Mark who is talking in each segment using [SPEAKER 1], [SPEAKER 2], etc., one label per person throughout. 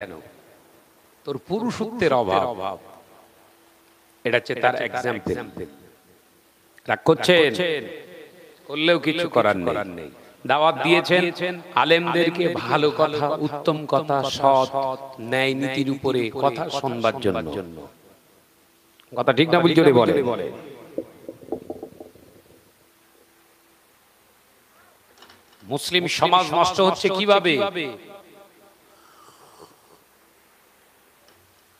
[SPEAKER 1] কেন? তোর পুরুষত্বের অভাব। এটা হচ্ছে তার এক্সাম্পল। রাগ করছেন, করলেও কিছু করার নেই। দাওয়াত দিয়েছেন আলেমদেরকে ভালো কথা, উত্তম কথা, সৎ ন্যায় নীতির উপরে কথা শুনবার জন্য। কথা ঠিক না? বুঝলে বলে মুসলিম সমাজ নষ্ট হচ্ছে কিভাবে?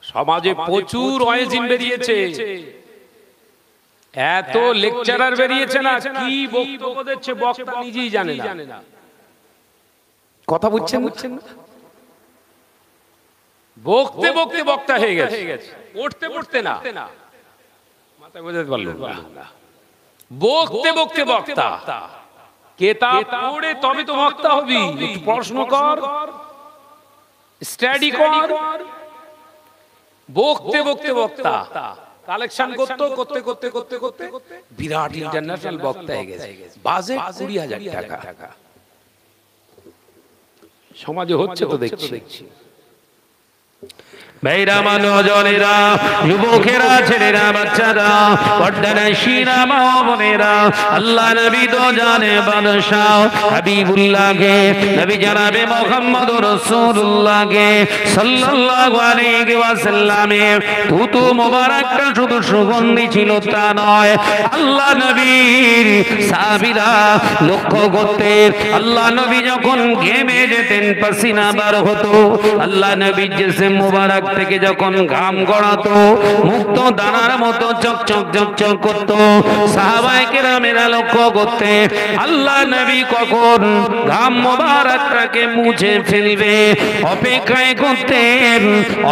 [SPEAKER 1] সমাজে প্রচুর ওয়াইজিন বেরিয়েছে, এত লেকচারার বেরিয়েছে না, কি বক্তব্য দিচ্ছে বক্তা নিজেই জানে না। কথা বুঝছেন না? বকতে বকতে বক্তা হয়ে গেছে, পড়তে পড়তে না। মাথায় বোঝাতে পারলো না। বকতে বকতে বক্তা। কেতাব পড়ে তবে তো বক্তা হবি। একটু পড়াশোনা কর, স্টাডি কর। বকতে বকতে বক্তা। কালেকশন করতে করতে বিরাট ইন্টারন্যাশনাল বক্তা হয়ে গেছে। বাজেট 20,000 টাকা। সমাজে হচ্ছে তো দেখছি।
[SPEAKER 2] ভাইরা, নওজওয়ানেরা, যুবকেরা, ছেলেরা, বাচ্চারা, পর্দানশীরা, মা ও বোনেরা, আল্লাহ নবী তো জানে বাদশাহ হাবিবুল্লাহকে, নবী জনাবে মুহাম্মদুর রাসূলুল্লাহকে সাল্লাল্লাহু আলাইহি ওয়াসাল্লামের থুতু মোবারকটা শুধু সুগন্ধি ছিল তা নয়, আল্লাহ নবীর সাহাবীরা লক্ষ্য করতেন আল্লাহ নবী যখন ঘেমে যেতেন, পাসিনা বার হতো, আল্লাহ নবীর জিসম মোবারক থেকে যখন ঘাম গড়াতো, মুক্ত দানার মতো চকচক করত। সাহাবায়ে কেরামেরা লক্ষ্য করতে আল্লাহ নবী কখন ঘাম মোবারকটাকে মুছে ফেলবে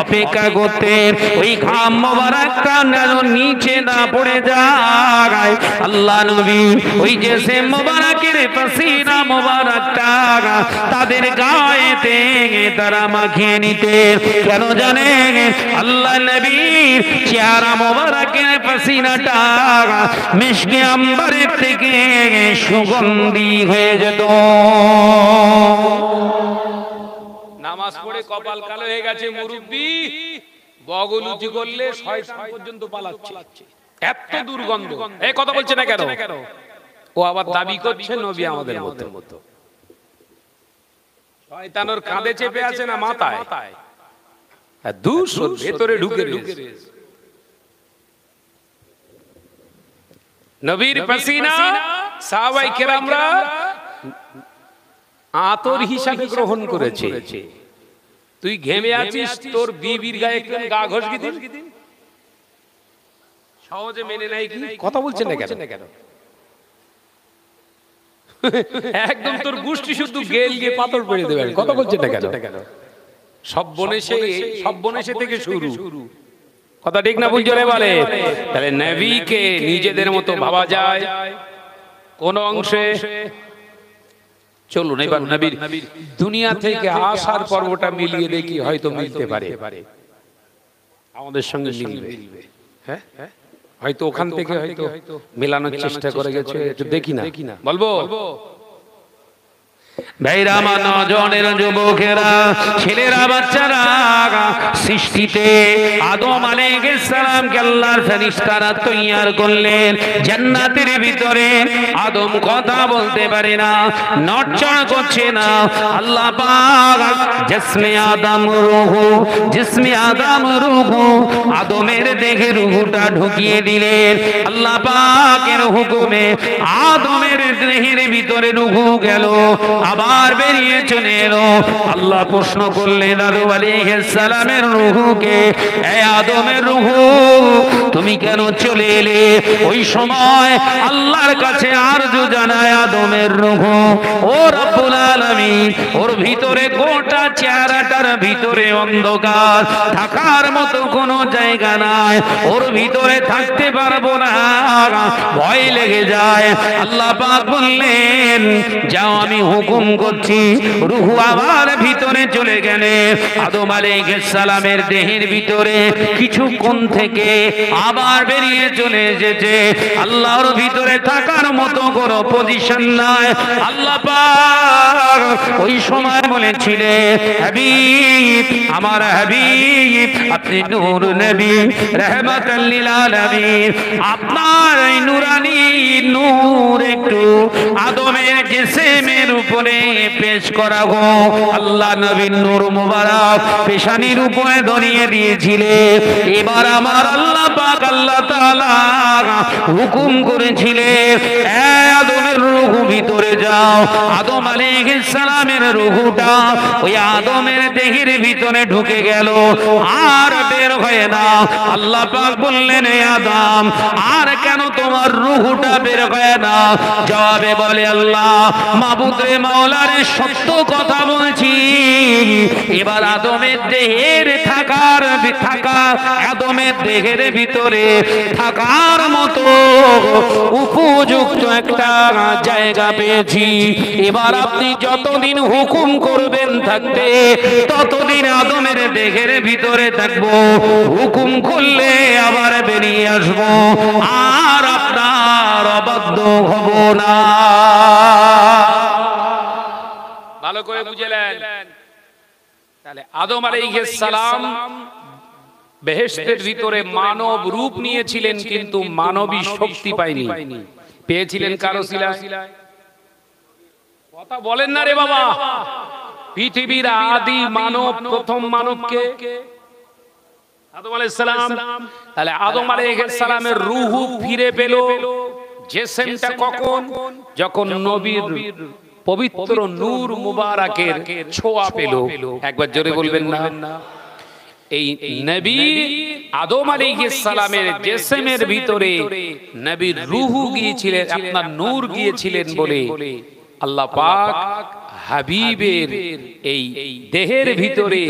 [SPEAKER 2] অপেক্ষা করতেন ওই ঘাম মোবারকটা যেন নিচে না পড়ে যায়। আল্লাহ নবী ওই যে সে মোবারকের পাসিনা মোবারকটা তাদের গায়েতে তারা মাখিয়ে নিতেন। কেন জানেন? আল্লাহ নবীর চেহারা মোবারকের পাসিনাটা মিশকে আম্বরের থেকে সুগন্ধি হয়ে যেত।
[SPEAKER 1] নামাজ পড়ে কপাল কালো হয়ে গেছে মুরব্বি, বগল উঁচু করলে শয়তান পর্যন্ত পালাচ্ছে, এত দুর্গন্ধ। এই কথা বলছে না কেন? ও আবার দাবি করছে নবী আমাদের মতো। শয়তানের কাঁধে চেপে আছে না মাথায়? দূষণ ভেতরে ঢুকে রয়েছে। নবীর পাসিনা সাহাবায়ে কেরামরা আতর হিসাবে গ্রহণ করেছে। তুই ঘেমে আছিস, তোর বিবির গায়ে একটু গা ঘষবি দিন, সহজে মেনে নেয় কি? কথা বলছেন না কেন? একদম তোর গুষ্টি শুদ্ধ গেল গিয়ে পাথর পেড়ে দেবে। কথা বলছেন না কেন? সব বনেশে থেকে শুরু। কথা ঠিক না? বুঝলে বলে তাহলে নবীকে নিজেদের মতো ভাবা যায় কোন অংশে? চলুন এবার নবীর দুনিয়া থেকে আসার পর্বটা মিলিয়ে দেখি, হয়তো মিলতে পারে, আমাদের সঙ্গে মিলবে। হ্যাঁ, হয়তো ওখান থেকে হয়তো মেলানোর চেষ্টা করে গেছে, একটু দেখি না, বলবো?
[SPEAKER 2] ভাইরা, আমার নওজওয়ানেরা, যুবকেরা, ছেলেরা, বাচ্চারা, সৃষ্টিতে আদম আলাইহিস সালামকে আল্লাহর ফেরেশতারা তৈয়ার করলেন জান্নাতের ভিতরে। আদম কথা বলতে পারে না, নড়চড় করছে না। আল্লাহ পাক জিসমে আদম রূহু আদমের দেহে রূহটা ঢুকিয়ে দিলেন। আল্লাহ পাকের হুকুমে আদমের দেহের ভিতরে রূহু গেল, আবার বেরিয়ে চলে এলো। আল্লাহ প্রশ্ন করলেন আদম আলাইহিস সালামের রূহকে, হে আদমের রূহ, তুমি কেন চলে এলে? ওই সময় আল্লাহর কাছে আরজু জানায় আদমের রূহ, ও রব্বুল আলামিন, ওর ভিতরে গোটা চেহারাটার ভিতরে অন্ধকার, থাকার মতো কোনো জায়গা নাই, ওর ভিতরে থাকতে পারবো না, ভয় লেগে যায়। আল্লাহ পাক বললেন যাও আমি হুকুম করছি রূহ আবার ভিতরে চলে গেলে আদম আলাইহিস সালামের দেহের ভিতরে কিছুক্ষণ থেকে আবার বেরিয়ে চলে এসেছে আল্লাহর ভিতরে থাকার মতো কোনো পজিশন নাই আল্লাহ পাক ওই সময় বলেছিলেন হাবিব আমার হাবিব আপনি নূর নবী রাহমাতাল লিল আলামিন আপনার এই নূরানি নূর একটু আদমের জিসমের উপরে পেশ করা গো আল্লাহ নবীর নূর মুবারক পেশানির উপরে ধরিয়ে দিয়েছিলেন এবার আমার আল্লাহ পাক আল্লাহ তাআলা হুকুম করেছিলেন এ আদমের রূহ ভিতরে যাও আদম আলাইহিস সালামের রূহটা ওই আদমের দেহের ভিতরে ঢুকে গেল আর বের হয় না আল্লাহ পাক বললেন হে আদম আর কেন তোমার রূহটা বের হয় না জবাবে বলে আল্লাহ মাবুদ রে মাওলা রে সত্য কথা বলছি এবার আদমের দেহের থাকা আদমের দেহের ভিতরে থাকার মতো উপযুক্ত একটা জায়গা পেয়েছি এবার আপনি যতদিন হুকুম করবেন থাকতে ততদিন আদমের দেহের ভিতরে থাকবো হুকুম করলে আবার বেরিয়ে আসবো আর আপনার অবাধ্য হব না
[SPEAKER 1] ভালো করে বুঝলেন তাহলে আদম আলাইহিস সালাম বেহেশতের ভিতরে মানব রূপ নিয়েছিলেন কিন্তু মানবী শক্তি পায়নি পেয়েছিলেন কার ওসিলায় কথা বলেন না রে বাবা পৃথিবীর আদি মানব প্রথম মানবকে আদম আলাইহিস সালাম তাহলে আদম আলাইহিস সালামের রূহ ফিরে পেল জিসমটা কখন যখন নবীর পবিত্র নূর মুবারকের ছোঁয়া পেল একবার জোরে বলবেন না এই নবী আদম আলাইহিস সালামের জিসমের ভিতরে নবীর রূহ গিয়েছিলেন আপনার নূর গিয়েছিলেন বলে আল্লাহ পাক হাবিবের এই দেহের ভিতরে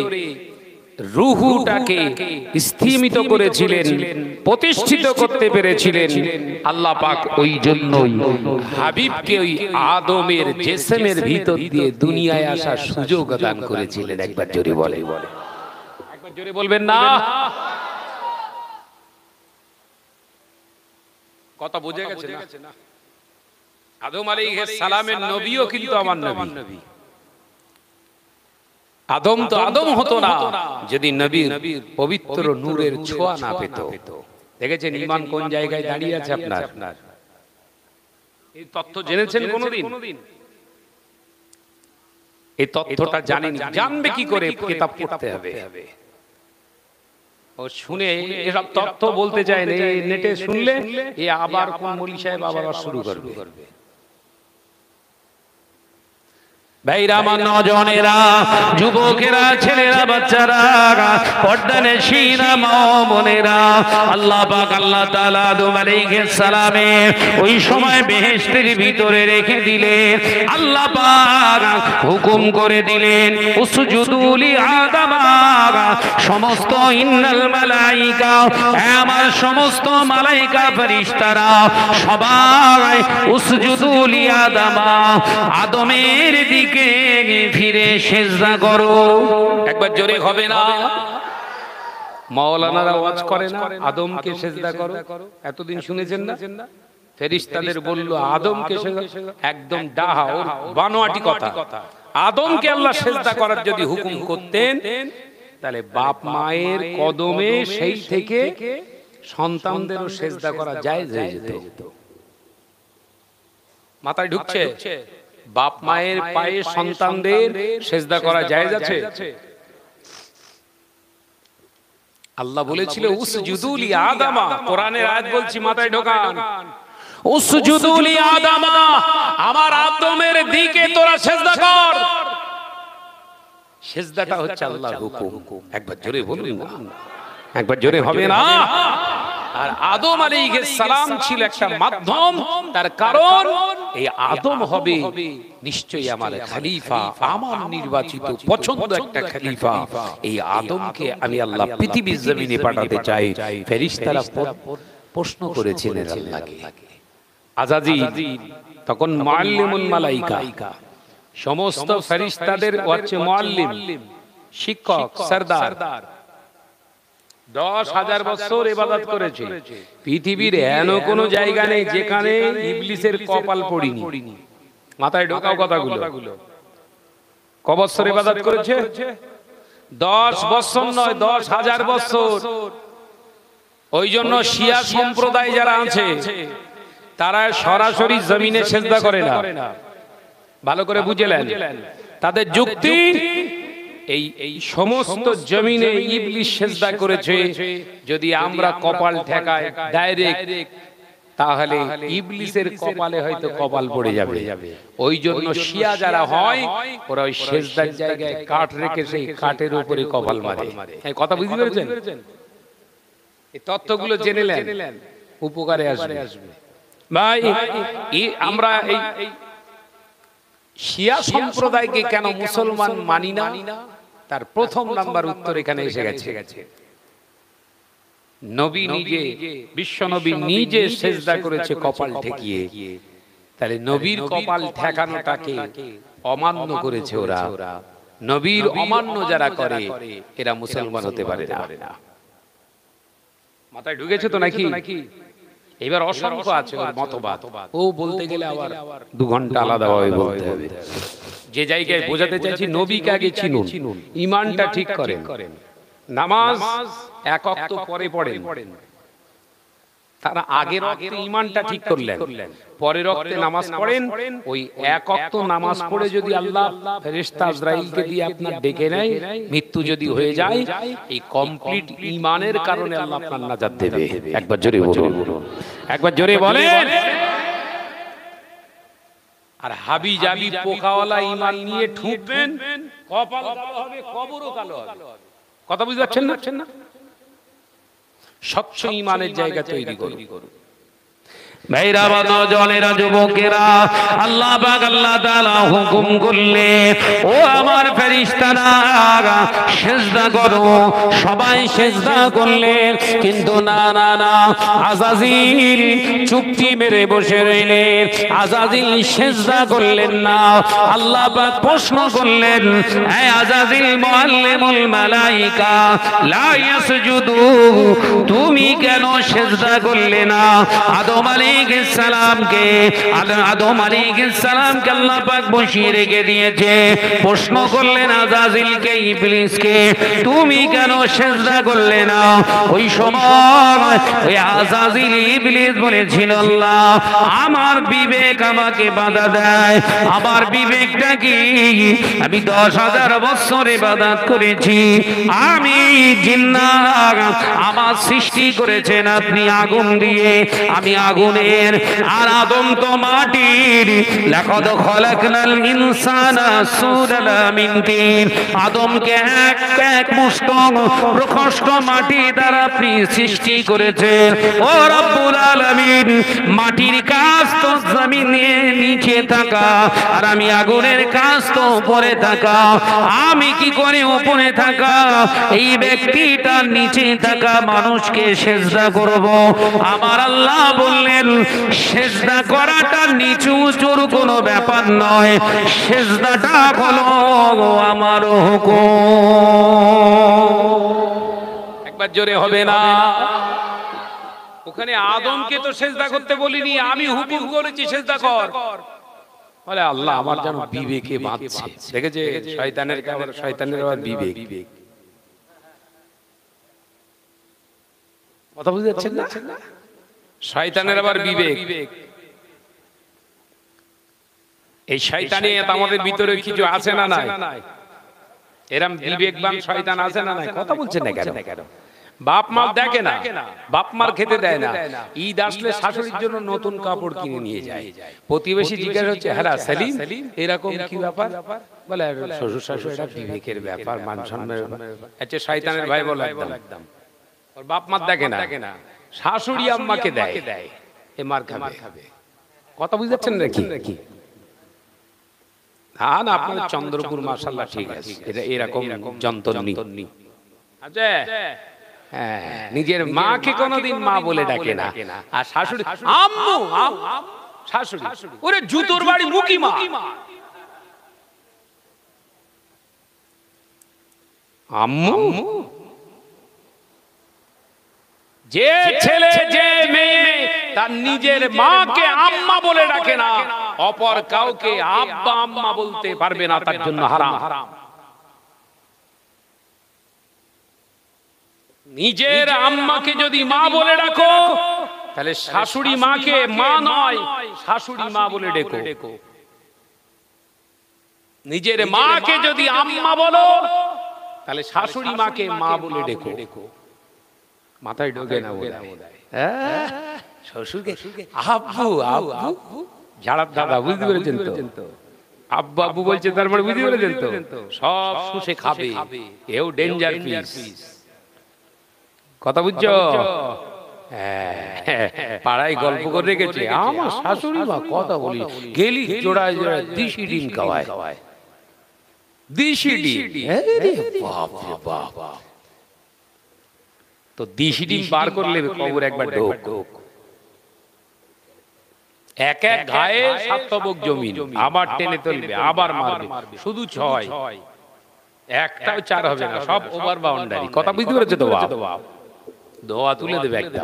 [SPEAKER 1] রূহটাকে স্থিমিত করেছিলেন প্রতিষ্ঠিত করতে পেরেছিলেন আল্লাহ পাক ওই জন্যই হাবিবকে ওই আদমের জিসমের ভিতর দিয়ে দুনিয়ায় আসার সুযোগ দান করেছিলেন একবার জোরে বলে একবার জোরে বলবেন না কথা বুঝে গেছে না আদম আলাইহিস সালামের নবীও কিন্তু আমার নবী আদম তো আদম হতো না যদি নবীর পবিত্র নূরের ছোঁয়া না পেত দেখেছেন ঈমান কোন জায়গায় দাঁড়িয়ে আছে আপনার এই তথ্য জেনেছেন কোনদিন এই তথ্যটা জানেন জানবে কি করে কিতাব পড়তে হবে ও শুনে এসব তথ্য বলতে চায় না নেটে শুনলে এ আবার কোন মৌলভী সাহেব আবার শুরু করবে ভাইরা আমার নজনেরা যুবকেরা ছেলেরা বাচ্চারা পর্দানশীনা মা বোনেরা আল্লাহ পাক আল্লাহ তাআলা আদম আলাইহিস সালামে ওই সময় বেহেশতের ভিতরে রেখে দিলেন আল্লাহ পাক হুকুম করে দিলেন উসজুদু লি আদম সমস্ত ইন্নাল মালাইকা আমার সমস্ত মালাইকা ফেরেশতারা সবাই উসজুদু লি আদম আদমের দিকে ফিরে সেজদা করো একবার জোরে হবে না মাওলানারা ওয়াজ করে না আদমকে সেজদা করো এতদিন শুনেছেন না ফেরেশতাদের বলল আদমকে সেজদা একদম ডাহা ওর বানোয়াটি কথা আদমকে আল্লাহ সেজদা করার যদি হুকুম করতেন তাহলে বাপ মায়ের কদমে সেই থেকে সন্তানদেরও সেজদা করা জায়েজ হয়ে যেত মাথায় ঢুকছে বাপ মায়ের পায়ে সন্তানদের সেজদা করা জায়েজ আছে আল্লাহ বলেছিল উসজুদু লি আদম কোরআনের আয়াত বলছি মাথায় ঢোকান উসজুদু লি আদম আমার আদমের দিকে তোরা সেজদা কর সেজদাটা হচ্ছে আল্লাহর হুকুম একবার জোরে বলুন না একবার জোরে হবে না আর আদম আলাইহিস সালাম ছিল একটা মাধ্যম তার কারণ এই আদম হবে নিশ্চয়ই আমার খলিফা আমার নির্বাচিত পছন্দ একটা খলিফা এই আদমকে আমি আল্লাহ পৃথিবীর জমিনে পাঠাতে চাই ফেরেশতারা প্রশ্ন করেছিলেন আল্লাহকে আজাজিল তখন মুআল্লিমুল মালাইকা, সমস্ত ফেরেশতাদের হচ্ছে মুআল্লিম, শিক্ষক, সরদার। 10,000 বছর ইবাদত করেছে। পৃথিবীর এমন কোন জায়গা নেই যেখানে ইবলিসের কপাল পড়িনি। মাথায় ঢোকাও কথাগুলো। ক বছর ইবাদত করেছে? 10 বছর নয়, 10,000 বছর। ওই জন্য শিয়া সম্প্রদায় যারা আছে তারা সরাসরি জমিনে সেজদা করে না। ভালো করে বুঝলেন? তাদের যুক্তি এই সমস্ত জমিনে ইবলিস সেজদা করেছে, যদি আমরা কপাল ঠেকাই ডাইরেক্ট তাহলে ইবলিসের কপালে হয়তো কপাল পড়ে যাবে। ওই জন্য শিয়া যারা হয় ওরা ওই সেজদার জায়গায় কাঠ রেখে সেই কাঠের উপরে কপাল মারে। এই কথা বুঝতে পেরেছেন? এই তত্ত্বগুলো জেনে নেন, উপকারে আসবে। ভাই আমরা এই শিয়া সম্প্রদায়কে কেন মুসলমান মানি না, তার প্রথম নাম্বার উত্তর এখানে এসে গেছে। নবী নিজে, বিশ্ব নবী নিজে সেজদা করেছে কপাল ঠেকিয়ে, তাহলে নবীর কপাল ঠেকানোটাকে অমান্য করেছে ওরা। নবীর অমান্য যারা করে এরা মুসলমান হতে পারে না। মাথায় ঢুকেছে তো নাকি? এবার অসংখ্য আছে ওর মতবাদ, ও বলতে গেলে আবার 2 ঘন্টা আলাদাভাবে বলতে হবে। যে জায়গায় বোঝাতে চাইছি, নবীকে আগে চিনুন, ঈমানটা ঠিক করেন। নামাজ 1 ওয়াক্ত পরে পড়েন, তারা আগের ওয়াক্তে ঈমানটা ঠিক করলেন, পরের ওয়াক্তে নামাজ পড়েন। ওই 1 ওয়াক্ত নামাজ পড়ে যদি আল্লাহ ফেরেশতা আজরাইলকে দিয়ে আপনার ডেকে নেয়, মৃত্যু যদি হয়ে যায়, এই কমপ্লিট ঈমানের কারণে আল্লাহ আপনার নাজাত দেবে। একবার জোরে বলুন, একবার জোরে বলেন। আর হাবি জাবি পোকাওয়ালা ঈমান নিয়ে ঠুকবেন, কপাল কালো হবে, কবরও কালো হবে। কথা বুঝতে পারছেন না? স্বচ্ছ ঈমানের জায়গা তৈরি করুন।
[SPEAKER 2] ভাইরা বা নওজওয়ানেরা, যুবকেরা, আল্লাহ পাক আল্লাহ তাআলা হুকুম করলে ও আমার ফেরেশতারা সিজদা করো, সবাই সিজদা করলেন। কিন্তু না, আযাজিল চুপটি মেরে বসে রইলেন। আযাজিল সিজদা করলেন না। আল্লাহ পাক প্রশ্ন করলেন, হে আযাজিল মুআল্লিমুল মালাইকা লা ইয়াসজুদু, তুমি কেন সিজদা করলে না? আদম আলাইহিস সালামকে আল্লাহ পাক বসিয়ে রেখে দিয়েছে। প্রশ্ন করলেন আযাজিলকে, ইবলিসকে, তুমি কেন সিজদা করলে না? ওই সময় ওই আযাজিল ইবলিস বলেছিল, আল্লাহ আমার বিবেক আমাকে বাধা দেয়। আমার বিবেকটা কি? আমি 10,000 বছর ইবাদত করেছি, আমি জিন্নাত, আমার সৃষ্টি করেছেন আপনি আগুন দিয়ে, আমি আগুনের, আর আদম তো মাটির। লাকাদ খালাকনাল ইনসানা সুরালা মিন তিন, আদমকে এক মুষ্ঠ প্রকষ্ট মাটি দ্বারা আপনি সৃষ্টি করেছেন। ও রব্বুল আলামিন, মাটির কাজ তো জমিনের নিচে থাকা, আর আমি আগুনের কাজ তো উপরে থাকা। আমি কি করে উপরে থাকা এই ব্যক্তিটা নিচে থাকা মানুষকে সিজদা করব? আমার আল্লাহ বললেন, সিজদা করাটা নিচু উঁচুর কোনো ব্যাপার নয়, সিজদাটা হলো আমার হুকুম।
[SPEAKER 1] একবার জোরে হবে না? ওখানে আদমকে তো সিজদা করতে বলিনি, আমি হুকুম করেছি সিজদা কর। বলে আল্লাহ আমার যেন বিবেকে বাঁধছে। দেখেছে শয়তানের আবার বিবেক। কথা বুঝতে পারছেন না? শয়তানের আবার বিবেক। এই শয়তানিয়ত আমাদের ভিতরে কিছু আছে না নাই? এরম বিবেকবান শয়তান আছে না নাই? কথা বলছেন না কেন? বাপ মা দেখে না, বাপ মার খেতে দেয় না। ঈদ আসলে শাশুড়ির জন্য নতুন কাপড় কিনে নিয়ে যায়। প্রতিবেশী জিজ্ঞাসা হচ্ছে, হ্যাঁ সেলিম এরকম কি ব্যাপার? বলে শ্বশুর শাশুড়ি এটা বিবেকের ব্যাপার, মান সম্মানের ব্যাপার। আচ্ছা শয়তানের ভাই বলো একদম, ওর বাপ মা দেখে না, শাশুড়ি আম্মাকে দেয়, এ মার খাবে। কথা বুঝতে পারছেন নাকি? না আপনার চন্দ্রপুর মাশাআল্লাহ ঠিক আছে, এটা এরকম যন্ত্রণী। আচ্ছা নিজের মাকে কোনোদিন মা বলে ডাকে না, আর শাশুড়ি আম্মু শাশুড়ি। ওরে জুতোর বাড়ি মুখী মা। আম্মু, যে ছেলে যে মেয়ে তার নিজের মাকে আম্মা বলে ডাকে না, অপর কাউকে আব্বা আম্মা বলতে পারবে না, তার জন্য হারাম। নিজের আম্মাকে যদি মা বলে ডাকো, তাহলে শাশুড়ি মাকে মা নয় শাশুড়ি মা বলে ডেকো। নিজের মাকে যদি আম্মা বলো, তাহলে শাশুড়ি মাকে মা বলে ডেকো। মাথায় ঢোকে না বোধহয়। শ্বশুরকে আব্বু আব্বু, ঝাড়ার দাদা, বুঝতে পেরেছেন তো? আব্বু আব্বু বলছে, তার মানে বুঝতে পেরেছেন তো? সব শুষে খাবে, এও ডেঞ্জার পিস। কথা বুঝছো? পাড়ায় গল্প করে রেখেছে, আমার শাশুড়ি মা কথা বলি গেলি জোড়ায় জোড়ায় দিশি ডিম খাওয়ায়। দিশি ডিম, বাপ রে বাপ। তো দিশি ডিম বার করলে কবর একবার ঢোক। এক এক ঘায়ে সাতবক জমি, আবার টেনে তুলবে, আবার মারবে, শুধু 6, একটাও 4 হবে না, সব ওভার বাউন্ডারি। কথা বুঝতে পেরেছো তো বাপ? দোয়া তুলে দেবে একটা।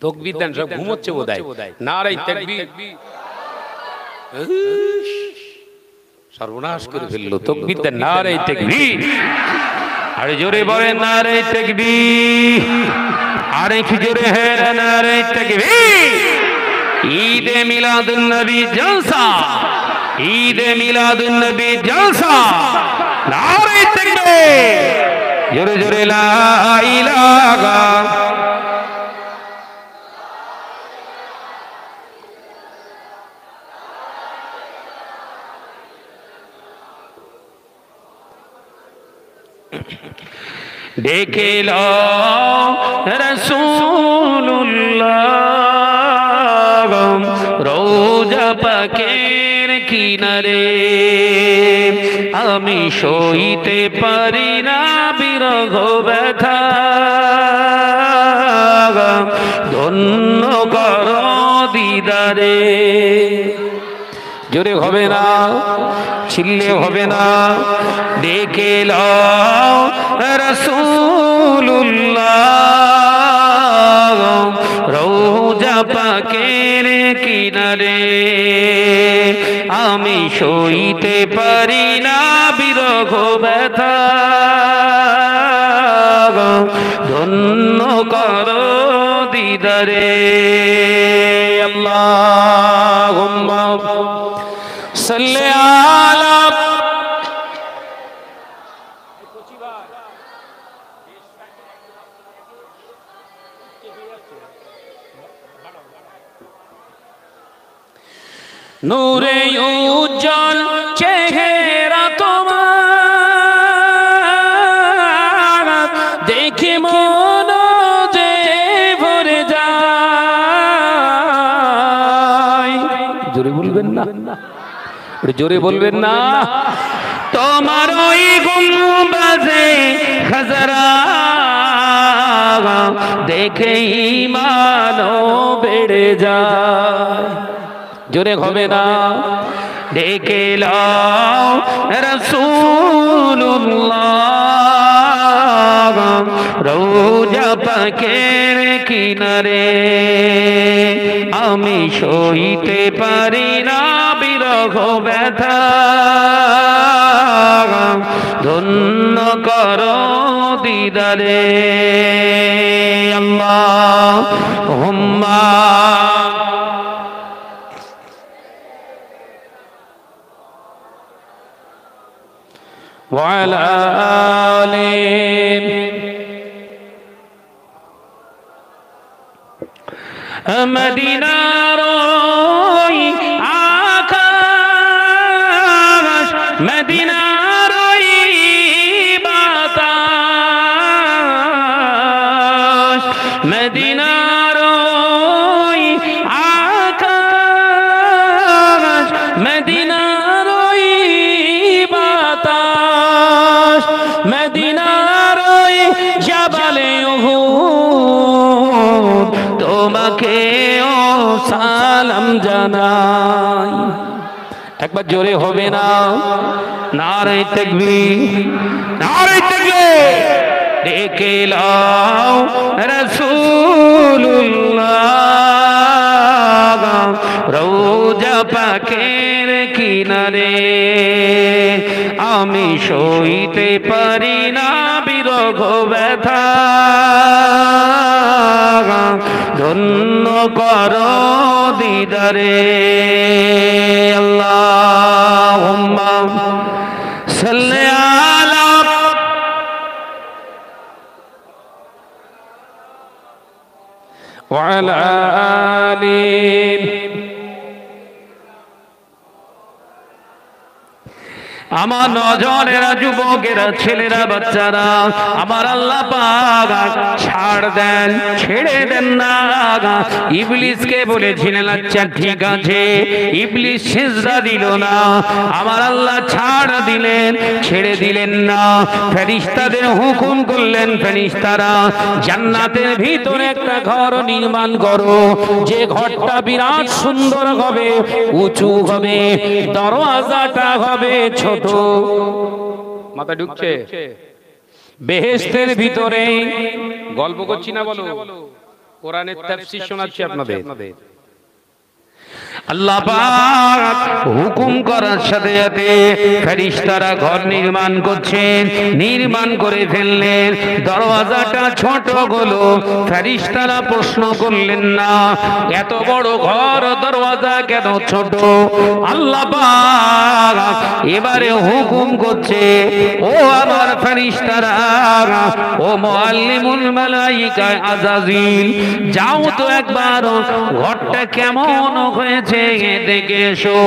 [SPEAKER 1] তাকবীর দেন, সব ঘুমোচ্ছে বোধহয়। নারে তাকবীর, সর্বনাশ করে ফেললো। তাকবীর দেন, নারে তাকবীর।
[SPEAKER 2] আরে জোরে বলেন নারে তাকবীর, আরে কি জোরে হে নারে তাকবীর। ঈদে মিলাদুন নবী জলসা, ঈদে মিলাদুন নবী জলসা, নারে তাকবীর, জোরে জোরে লা ইলাহা। ডেকে লো রাসূলুল্লাহ রোজা পাকের কিনারে, আমি সইতে পারি না বিরহ ব্যথা, ধন্য করো দিদারে। জোরে হবে না, ছিললে হবে না। ডেকে লও রাসূলুল্লাহ রওজা পাকের কিনারে, আমি সইতে পারি না বিরহ ব্যথা, ধন্য করো দিদারে। আল্লাহুম্মা সাল্লি আলা।
[SPEAKER 1] নূরে উজ্জ্বল চেহারা তোমার, দেখে মন যে ভরে যায়। জোরে বলবেন না, জোরে বলবেন না।
[SPEAKER 2] তোমার ওই গুম্বাজে খাজরা দেখে ঈমানও বেড়ে যায়। জোরে হবে না। ডেকে লও রাসূলুল্লাহ রওজা পাকের কিনারে, আমি সইতে পারি না বিরহ ব্যথা, ধন্য করো দিদারে। আল্লাহুম্মা ওয়ালা আলি। মদিনার ওই আকাশ, মদিনার ওই বাতাস, মদিনার ওই আকাশ, মদিনার ওই বাতাস, মদিনার ওই জাবালে উহুদ তোমাকে ও সালাম জানাই। একবার জোরে হবে না? নারে তাকবীর, নারে তাকবীর। ডেকে লাও রাসূলুল্লাহ রওজা পাকের কিনারে, আমি সইতে পারি না বিরহ ব্যথা, ধন্য করো দিদারে। আল্লাহুম্মা সাল্লি আলা ওয়া আলা আলি। আমার নজরেরা, যুবকেরা, ছেলেরা, বাচ্চারা, আমার আল্লাহ পাক ছাড় দেন, ছেড়ে দেন না। ইবলিসকে বলেছিলেন আচ্ছা ঠিক আছে, ইবলিস সিজদা দিল না, আমার আল্লাহ ছাড় দিলেন, ছেড়ে দিলেন না। ফেরেশতাদের হুকুম করলেন, ফেরেশতারা জান্নাতের ভিতরে একটা ঘর নির্মাণ করো, যে ঘরটা বিরাট সুন্দর হবে, উঁচু হবে, দরওয়াজাটা হবে ছোট। মাথা ঢুকছে? বেহেশতের ভিতরে গল্প করছি না, বলো কোরআনের তাফসীর শোনাচ্ছি আপনাদের। আল্লাহ পাক হুকুম করার সাথে সাথে ফেরেশতারা ঘর নির্মাণ করছেন, নির্মাণ করে ফেললেন। দরওয়াজাটা ছোট হলো, ফেরেশতারা প্রশ্ন করলেন না এত বড় ঘর দরওয়াজা কেন ছোট? আল্লাহ পাক এবারে হুকুম করছে, ও আমার ফেরেশতারা, ও মুআল্লিমুল মালায়েকা আযাজিল, যাও তো একবার ঘরটা কেমন হয়েছে দেখে এসো।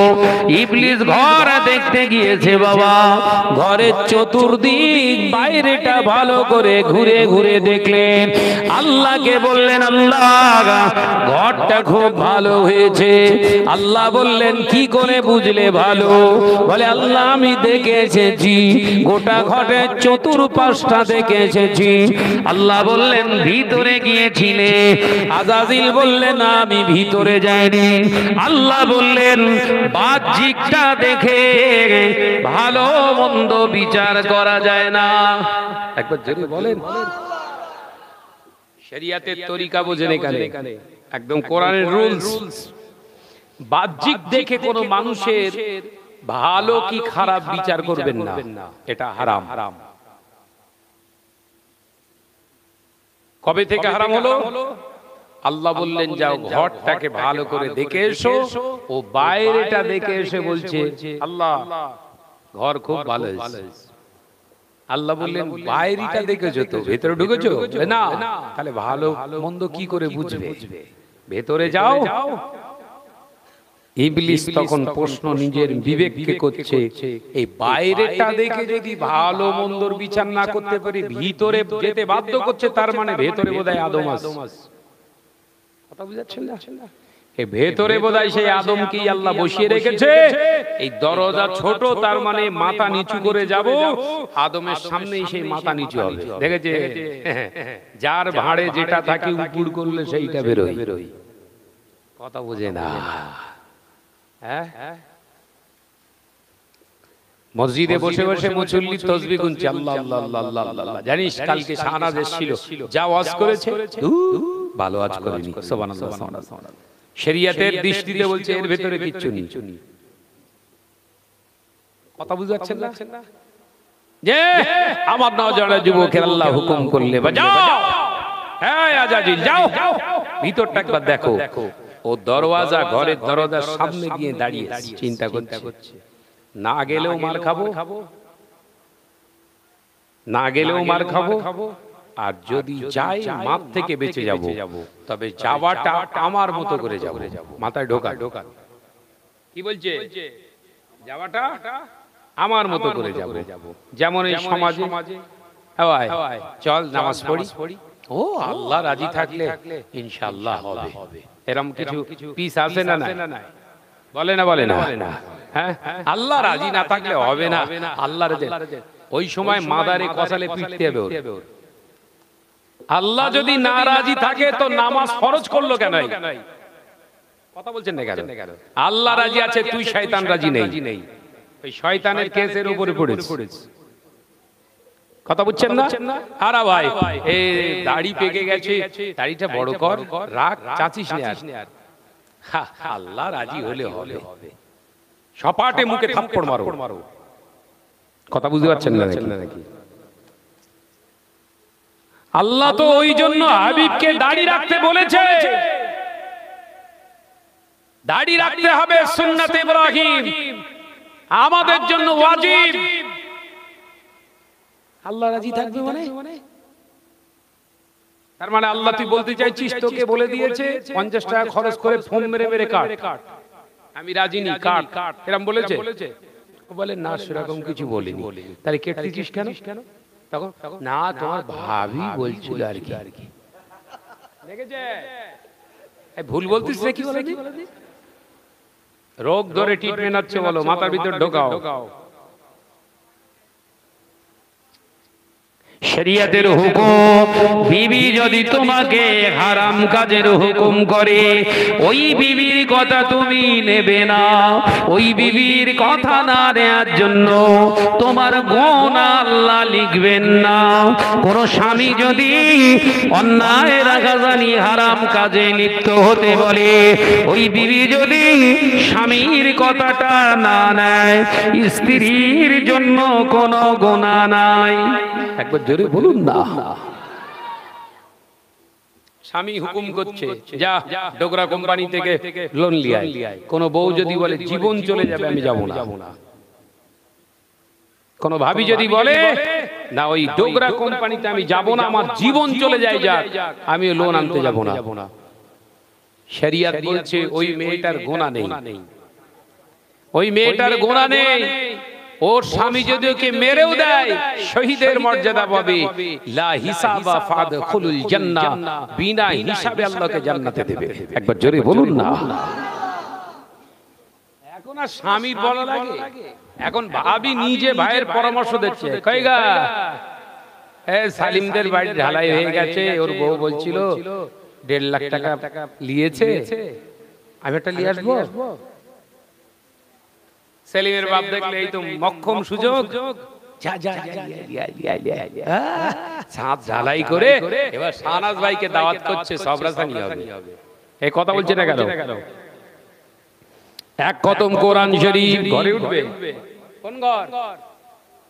[SPEAKER 2] ইবলিস ঘর দেখতে গিয়েছে বাবা, ঘরের চতুর্দিক বাইরেটা ভালো করে ঘুরে ঘুরে দেখলেন। আল্লাহকে বললেন, আল্লাহ ঘরটা খুব ভালো হয়েছে। আল্লাহ বললেন, কি করে বুঝলে ভালো? বলে, আল্লাহ আমি দেখে এসেছি, গোটা ঘরের চতুর্পাশটা দেখে এসেছি। আল্লাহ বললেন, ভিতরে গিয়েছিলে? আযাজিল বললেন, না আমি ভিতরে যাইনি। আল্লাহ বললেন, বাহ্যিকটা দেখে ভালো মন্দ বিচার করা যায় না। একবার জোরে বলেন। শরিয়াতের তরিকা বোঝেন এখানে, একদম কোরআনের রুলস। বাহ্যিক দেখে কোন মানুষের ভালো কি খারাপ বিচার করবেন না, এটা হারাম। কবে থেকে হারাম হলো? আল্লাহ বললেন, যাও ঘরটাকে ভালো করে দেখে এসো। ও বাইরেটা দেখে এসে বলছে, আল্লাহ ঘর খুব ভালো হয়েছে। আল্লাহ বললেন, বাইরেটা দেখেছো তো, ভেতরে ঢুকেছো না? তাহলে ভালো মন্দ কি করে বুঝবে? ভেতরে যাও। ইবলিস তখন প্রশ্ন নিজের বিবেককে করছে, এই বাইরেটা দেখে যদি ভালো মন্দর বিচার না করতে পারি, ভিতরে যেতে বাধ্য করছে, তার মানে ভেতরে বোধহয় আদম আছে। কথা বুঝাচ্ছেন না? এই ভেতরে বোধহয় সেই আদমকেই আল্লাহ বসিয়ে রেখেছে। এই দরজা ছোট, তার মানে মাথা নিচু করে যাব, আদমের সামনেই সেই মাথা নিচু হবে। দেখেছে, যার ভাঁড়ে যেটা থাকে উপর করলে সেইটা বেরোয়। কথা বুঝে না? মসজিদে বসে বসে মুসল্লি তাসবিহ গুনছে, আল্লাহ আল্লাহ আল্লাহ আল্লাহ। জানিস কালকে শাহনাজ এসেছিল, যা ওয়াজ করেছে ভালো ওয়াজ করেনি। সুবহানাল্লাহ সুবহানাল্লাহ। শরিয়তের দৃষ্টিতে বলছে এর ভিতরে কিচ্ছু নেই। কথা বুঝাচ্ছেন না? যে আমার নওজোয়ান যুবকের আল্লাহ হুকুম করলে যাও, হ্যাঁ আজাজিল যাও, ভিতরটা একবার দেখো। ও দরওয়াজা, ঘরের দরজার সামনে গিয়ে দাঁড়িয়ে চিন্তা করছে, না গেলেও মার খাবো, না গেলেও মার খাবো, আর যদি যাই মাঠ থেকে বেঁচে যাব, তবে যাওয়াটা আমার মতো করে যাব। মাথায় ঢোকা। কি বলছে? যাওয়াটা আমার মতো করে যাব। যেমন এই সমাজে চল নামাজ পড়ি, ও আল্লাহ রাজি থাকলে ইনশাআল্লাহ হবে। এরকম কিছু পিস আছে না? নাই বলে না? বলে না? হ্যাঁ, আল্লাহ রাজি না থাকলে হবে না। আল্লাহ ওই সময় মাদারে কসালে পিটতে হবে। আল্লাহ যদি নারাজি থাকে তো নামাজ ফরজ করলো কেন?
[SPEAKER 1] কথা বলছেন না কেন? আল্লাহ রাজি আছে, তুই শয়তান রাজি নেই। ওই শয়তানের কেসের উপরে পড়েছে। কথা বুঝছেন না? আরে ভাই এই দাড়ি পেকে গেছে, দাড়িটা বড় কর, রাখ, চাচিস না আর। আল্লাহ রাজি হলে হবে। সপাটে মুখে থাপ্পড় মারো। কথা বুঝতে পারছেন না নাকি? আল্লাহ তো ওই জন্য হাবিবকে দাড়ি রাখতে বলেছে। দাড়ি রাখতে হবে সুন্নাতে ইব্রাহিম, আমাদের জন্য ওয়াজিব। আল্লাহ রাজি থাকবে মানে? তার মানে আল্লাহ তুই বলতে চাইছিস তোকে বলে দিয়েছে 50 টাকা খরচ করে ফোন মেরে কাট, আমি রাজি নি, কাট, এরকম বলেছে? বলে না, সেরকম কিছু বলিনি। তাহলে কেটেছিস কেন? তখন না, তোমার ভাবি বলছিল আর কি। দেখেছে ভুল বলতিস রে, কি বলে? রোগ ধরে ট্রিটমেন্ট হচ্ছে, বলো মাথার ভিতর ঢোকাও।
[SPEAKER 2] শরিয়তের হুকুম, বিবি যদি তোমাকে হারাম কাজের হুকুম করে, ওই বিবির কথা তুমি নেবে না। ওই বিবির কথা না নেওয়ার জন্য তোমার গুনাহ আল্লাহ লিখবেন না। কোন স্বামী যদি অন্যায় রাগাজানি হারাম কাজে লিপ্ত হতে বলে, ওই বিবি যদি স্বামীর কথাটা না নেয়, স্ত্রীর জন্য কোনো গুনাহ নাই। একবার জোরে বলুন না।
[SPEAKER 1] স্বামী হুকুম করছে, যা ডোগরা কোম্পানি থেকে লোন লিয়ে আয়। কোন বউ যদি বলে জীবন চলে যাবে, আমি যাব না। কোন ভাবি যদি বলে না, ওই ডোগরা কোম্পানিতে আমি যাব না, আমার জীবন চলে যায়, যাক, আমি লোন আনতে যাব না। শরিয়ত বলছে ওই মেয়েটার গুনাহ নেই, ওই মেয়েটার গুনাহ নেই। ওর স্বামী যদি ওকে মেরেও দেয়, শহীদের মর্যাদা পাবে। লা হিসাবা ফাদখুলুল জান্নাহ, বিনা হিসাবে আল্লাহকে জান্নাতে দেবে। একবার জোরে বলুন না। এখন আর স্বামীর বলা লাগে, এখন ভাবি নিজে ভাইয়ের পরামর্শ দিচ্ছে। কইগা সালিমদের বাড়ি ঢালাই হয়ে গেছে, ওর বউ বলছিল 1.5 লাখ টাকা নিয়েছে, আমি একটা নিয়ে আসবো। সেলিমের বাপ দেখলে এই তো মক্ষম সুযোগ, ছাদ ঢালাই করে এবার শাহনাজ ভাইকে দাওয়াত করছে, সবরাসানি হবে। এই কথা বলছে না কেন? এক খতম কোরআন শরীফ ঘরে উঠবে। কোন ঘর?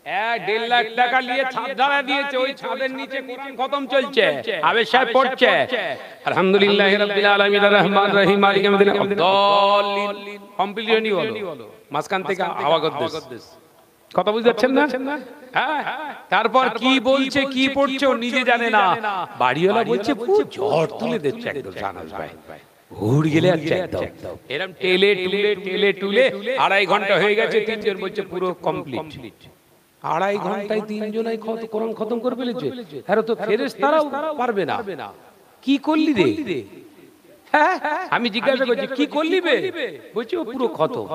[SPEAKER 1] 1.5 লাখ টাকা নিয়ে ছাদ ঢালা দিয়েছে, ওই ছাদের নিচে কোরআন খতম চলছে, আবেদ সাহেব পড়ছে আলহামদুলিল্লাহি রাব্বিল আলামিন আর রহমানির রহিম মালিকি ইয়াউমিদ্দিন, আব্দুল্লিন কমপ্লিটলি হলো, মাঝখান থেকে হাওয়া গদ্দেশ। কথা বুঝতে পারছেন না? হ্যাঁ। তারপর কি বলছে, কি পড়ছে ও নিজে জানে না। বাড়িওয়ালা বলছে পুরো ঝড় তুলে দিচ্ছে একদম শাহনাজ ভাই, হুড় গেলে যাচ্ছে একদম। এরকম টেলে টুলে 2.5 ঘন্টা হয়ে গেছে, তিনজন বলছে পুরো কমপ্লিট। 2.5 ঘন্টায় তিনজনাই কোরআন খতম করে ফেলেছে। আরে তো ফেরেশতারাও পারবে না। কি করলি রে? হ্যাঁ, আমি জিজ্ঞাসা করছি কি করলি বে? বলছি ও পুরো খতম।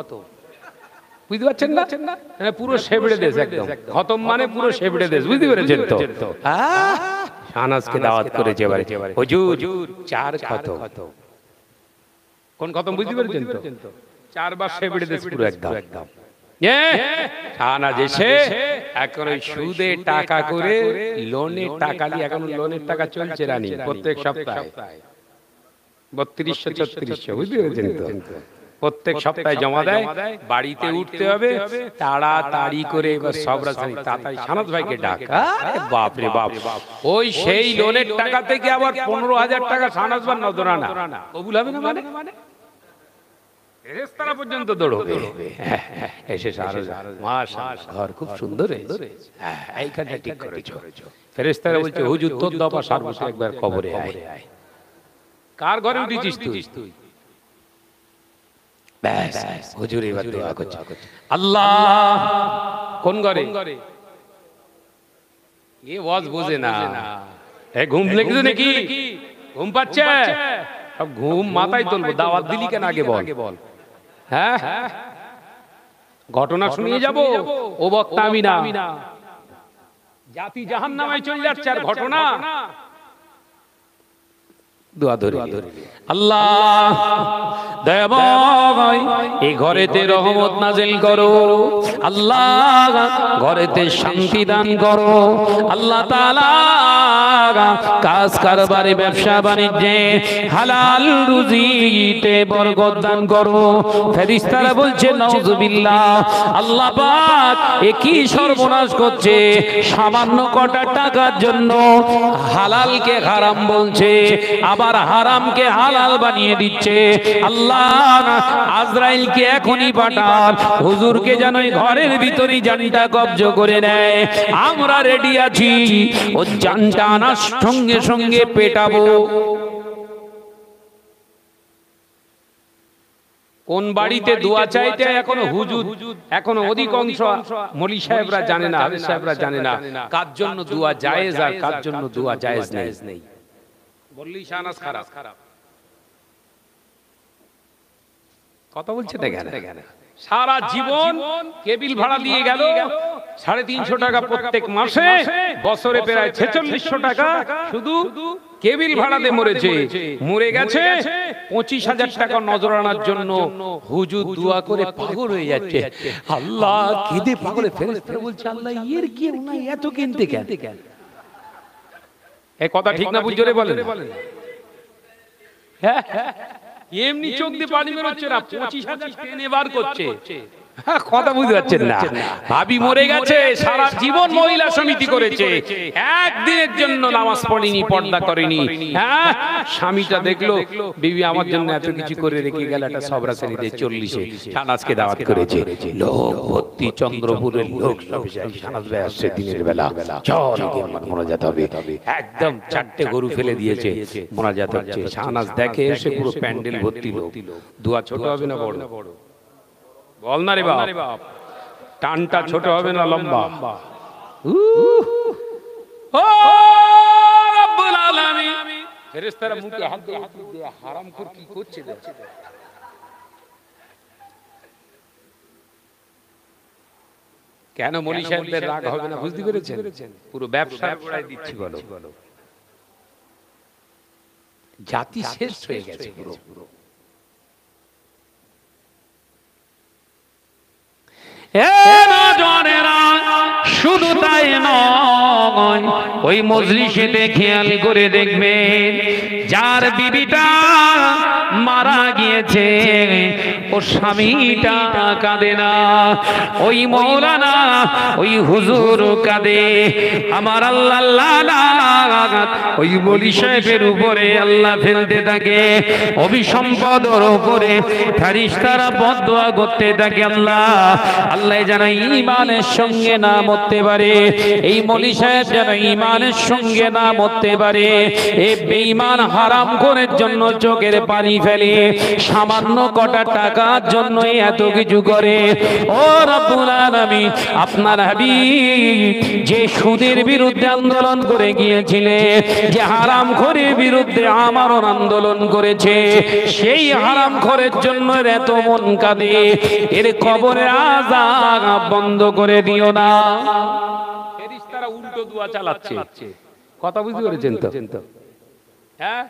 [SPEAKER 1] বুঝতে পারছেন না? পুরো সেবড়ে দেশ একদম খতম, মানে পুরো সেবড়ে দেশ। বুঝতে পেরেছেন তো? শাহনাজকে দাওয়াত করেছে এবারে, হুজুর 4 খতম। কোন খতম বুঝতে পেরেছেন তো? 4 বার সেবড়ে দেশ পুরো একদম। শাহনাজ এসে এখন ওই সুদে টাকা করে লোনের টাকা দিয়ে, এখন লোনের টাকা চলছে রানী, প্রত্যেক সপ্তাহে 3200 3400, বুঝতে পেরেছেন তো? প্রত্যেক সপ্তাহে জমা দেয়, বাড়িতে উঠতে হবে তাড়াতাড়ি করে। এবার সবরাসানি তাড়াতাড়ি শাহনাজ ভাইকে ডাক। আরে বাপ রে বাপ, ওই সেই লোনের টাকা থেকে আবার 15,000 টাকা শাহনাজ ভাই নজরানা কবুল হবে না মানে? ফেরেশতারা পর্যন্ত দৌড়বে। এসে মাশাআল্লাহ ঘর খুব সুন্দর হয়েছে, এইখানটা ঠিক করেছো। ফেরেশতারা বলছে হুজুর তোর দফা সারবো, একবার কবরে আয়। কার ঘরে উঠেছিস তুই? ব্যাস হুজুর এবার দোয়া করছে, আল্লাহ। কোন ঘরে? এ ওয়াজ বোঝে না। এ ঘুম লেগেছে নাকি? ঘুম পাচ্ছে? সব ঘুম মাথায় তুলবো। দাওয়াত দিলি কেন আগে বল। হ্যাঁ, ঘটনা শুনিয়ে যাব। ও বক্তা আমি না, জাতি জাহান্নামে চলে যাচ্ছে। আর ঘটনা দোয়া ধরে আল্লাহ দয়াময় এই ঘরেতে রহমত নাজিল করো আল্লাহ, ঘরেতে শান্তি দান করো আল্লাহ তাআলা, কাজ কারবারে ব্যবসা বাণিজ্যে হালাল রুজিতে বরকত দান করো। ফেরেশতারা বলছে নাউজুবিল্লাহ, আল্লাহ পাক একই সর্বনাশ করছে, সামান্য কটা টাকার জন্য হালালকে হারাম বলছে, আবার হারামকে হালাল বানিয়ে দিচ্ছে। আল্লাহ আজরাইলকে এখনই পাঠান, হুজুরকে যেন ঘরের ভিতরেই জানটা কবজ করে নেয়। আমরা রেডি আছি, ও জানটা আনার সঙ্গে সঙ্গে পেটাবো। কোন বাড়িতে দোয়া চাইতে এখনো হুজুর, এখনো অধিকাংশ মৌলী সাহেবরা জানে না, হাফেজ সাহেবরা জানে না কার জন্য দোয়া জায়েজ আর কার জন্য দোয়া জায়েজ নেই। বললি শাহনাজ খারাপ কথা বলছে দেখেন, সারা জীবন কেবিল ভাড়া দিয়ে গেল 350 টাকা প্রত্যেক মাসে, বছরে প্রায় 4600 টাকা শুধু কেবিল ভাড়াতে মরেছে। মরে গেছে 25,000 টাকা নজরানার জন্য। হুজুর দোয়া করে পাগল হয়ে যাচ্ছে, আল্লাহ কেঁদে পাগলে ফেরেশতারা বলছে আল্লাহ এর কি নাই, এত কিনতে কেন? এই কথা ঠিক না? বুঝলে বলেন হ্যাঁ, এমনি চোখ দিয়ে পানি বেরোচ্ছে না, 25,000 টেনে বার করছে। কথা বুঝতে পারছেন না? ভাবি মরে গেছে, সারা জীবন মহিলা সমিতি করেছে, একদিনের জন্য নামাজ পড়েনি, পর্দা করেনি। হ্যাঁ, স্বামীটা দেখলো বিবি আমার জন্য এত কিছু করে রেখে গেল, একটা সবরা শ্রেণীতে 40-এ শাহনাজকে দাওয়াত করেছে, লোক ভর্তি, চন্দ্রপুরের লোক সব শাহনাজ ভাই আসছে দিনের বেলা, চল মোনাজাত হবে। একদম 4টে গরু ফেলে দিয়েছে, মোনাজাত হচ্ছে। শাহনাজ দেখে এসে পুরো প্যান্ডেল ভর্তি লোক। দোয়া ছোট হবে না বড়? বল না রে বাপ, টানটা ছোট হবে না লম্বা? ও রব্বুল আলামিন, ফেরেশতারা মুখে হাত দিয়ে হারামখোর কি করছে দেখ। কেন মৌলী সাহেবদের রাগ হবে না বুঝতে পেরেছেন? পুরো ব্যবসা গোড়ায় দিচ্ছি বলো, জাতি শেষ হয়ে গেছে পুরো। শুধু তাই নয়, ওই মজলিসেতে খেয়াল করে দেখবেন, যার বিবিটা মারা গিয়েছে ও স্বামীটা কাঁদে না, ওই মৌলানা ওই হুজুর কাঁদে। আমার আল্লাহ ওই মৌলী সাহেবের উপরে আল্লাহ ফেলতে থাকে, অভিসম্পদের উপরে ফেরেশতারা বদদোয়া করতে থাকে, আল্লাহ যেন ঈমানের সঙ্গে না মরতে পারে, এই মৌলী সাহেব যেন ঈমানের সঙ্গে না মরতে পারে। এই বেঈমান হারামখোরের জন্য চোখের পানি ফেলে, সামান্য কটা টাকার জন্য এত কিছু করে। ও রব্বুল আলামিন, আপনার হাবিব যে সুদের বিরুদ্ধে আন্দোলন করে গিয়েছিলেন, যে হারামখোরের বিরুদ্ধে আমরণ আন্দোলন করেছে, সেই হারামখোরের জন্য এত মন কাঁদে, এর কবরে আযাব বন্ধ করে দিও না। ফেরেশতারা উল্টো দোয়া চালাচ্ছে। কথা বুঝতে পেরেছেন তো? হ্যাঁ,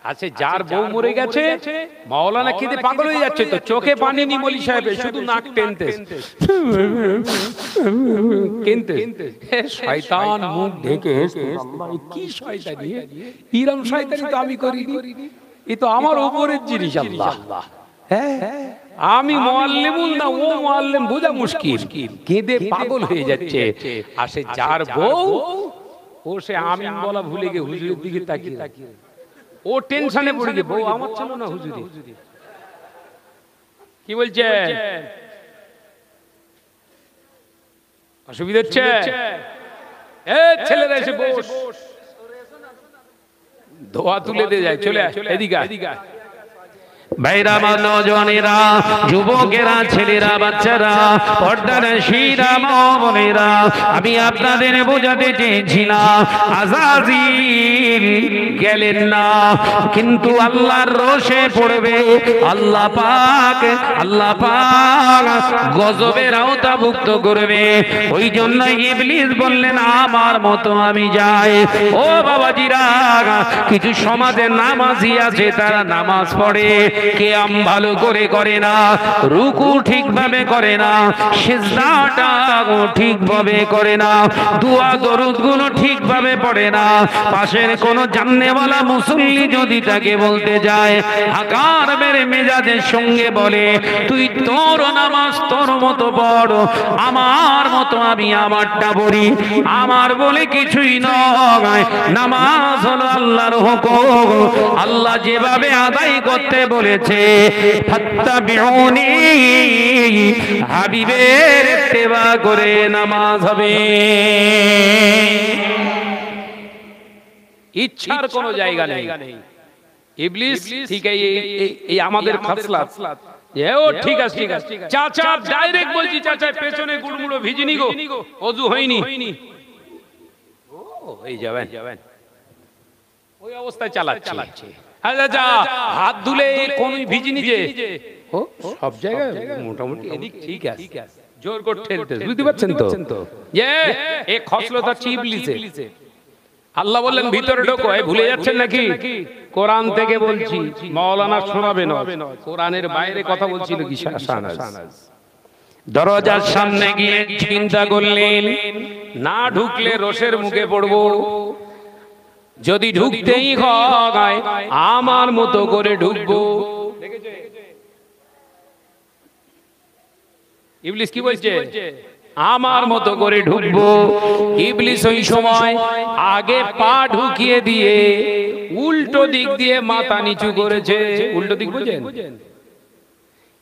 [SPEAKER 1] আচ্ছা, যার বউ মরে গেছে মাওলানা কেঁদে পাগল হয়ে যাচ্ছে, তো চোখে পানি নি মৌলী সাহেবের, শুধু নাক টেনতে কেনতে, শয়তান মুখ ঢেকে কি শয়তানি, এরকম শয়তানি তো আমি করিনি, এ তো আমার উপরের জিনিস আল্লাহ। হ্যাঁ, আমি মুআল্লিমুন না, ও মুআল্লিম বোঝা মুশকিল, কেঁদে পাগল হয়ে যাচ্ছে। আসে যার বউ, ও সে আমিন বলা ভুলে গিয়ে হুজুরের দিকে তাকিয়ে, ও টেনশনে পড়ে গিয়ে, বউ আমার ছিল না হুজুরি, কি বলছে, অসুবিধা হচ্ছে? ছেলেরা এসে বস, দোয়া তুলে দিয়ে যায়, চলে এদিকে
[SPEAKER 2] ভাইরা মা, নওজওয়ানেরা, যুবকেরা, ছেলেরা, বাচ্চারা, পর্দানশীরা, মা বোনেরা, আমি আপনাদের বোঝাতে চেয়েছিলাম আজাজিল গেলেন না, কিন্তু আল্লাহর রোষে পড়বে। আল্লাহ পাক গজবের আওতাভুক্ত করবে। ওই জন্য ইবলিস বললেন আমার মতো আমি যাই। ও বাবাজিরা, কিছু সমাজে নামাজি আছে, তারা নামাজ পড়ে, কিয়াম ভালো করে করে না, রুকু ঠিকভাবে করে না, সিজদাটা ঠিকভাবে করে না, দোয়া দরুদ গুলো ঠিকভাবে পড়ে না। পাশের কোন জান্নেওয়ালা মুসল্লি যদি তাকে বলতে যায়, হাকার মেরে মেজাজের সঙ্গে বলে, তুই তোর নামাজ তোর মতো পড়, আমার মতো আমি আমারটা পড়ি, আমার বলে কিছুই নয়। নামাজ হলো আল্লাহর হুকুম, আল্লাহ যেভাবে আদায় করতে বলেছে, ফাত্তাবিউনি, হাবিবের ইত্তেবা করে নামাজ হবে।
[SPEAKER 1] ইচ্ছার কোনো জায়গা নেই। ইবলিস ঠিক এই আমাদের খাসলাত, ও ঠিক আছে ঠিক আছে, চাচা ডাইরেক্ট বলছি, চাচা পেছনে গুড়গুড়ো ভিজিনি গো, ওযু হয়নি, ও এই যাবেন ওই অবস্থায় চালাচ্ছে। আচ্ছা, হাত ধুলে কোন ভিজিনি যে, ও সব জায়গায় মোটামুটি এদিক ঠিক আছে, জোর করে ঠেলতে, বুঝতে পারছেন তো? এ খসলত হচ্ছে ইবলিসের। আল্লাহ বললেন ভিতরে ঢোকো। ভুলে যাচ্ছেন নাকি? কোরআন থেকে বলছি, মাওলানা শোনাবে না, কোরআনের বাইরে কথা বলছিল কি শাহনাজ।
[SPEAKER 2] দরজার সামনে গিয়ে চিন্তা করলেন,
[SPEAKER 1] না ঢুকলে রোষের মুখে পড়বো, যদি ঢুকতেই হয় আমার মতো করে ঢুকবো। ইবলিস কি বলছে? আমার মতো করে ঢুকবো। ইবলিস ওই সময় আগে পা ঢুকিয়ে দিয়ে উল্টো দিক দিয়ে মাথা নিচু করেছে। উল্টো দিক বুঝেন?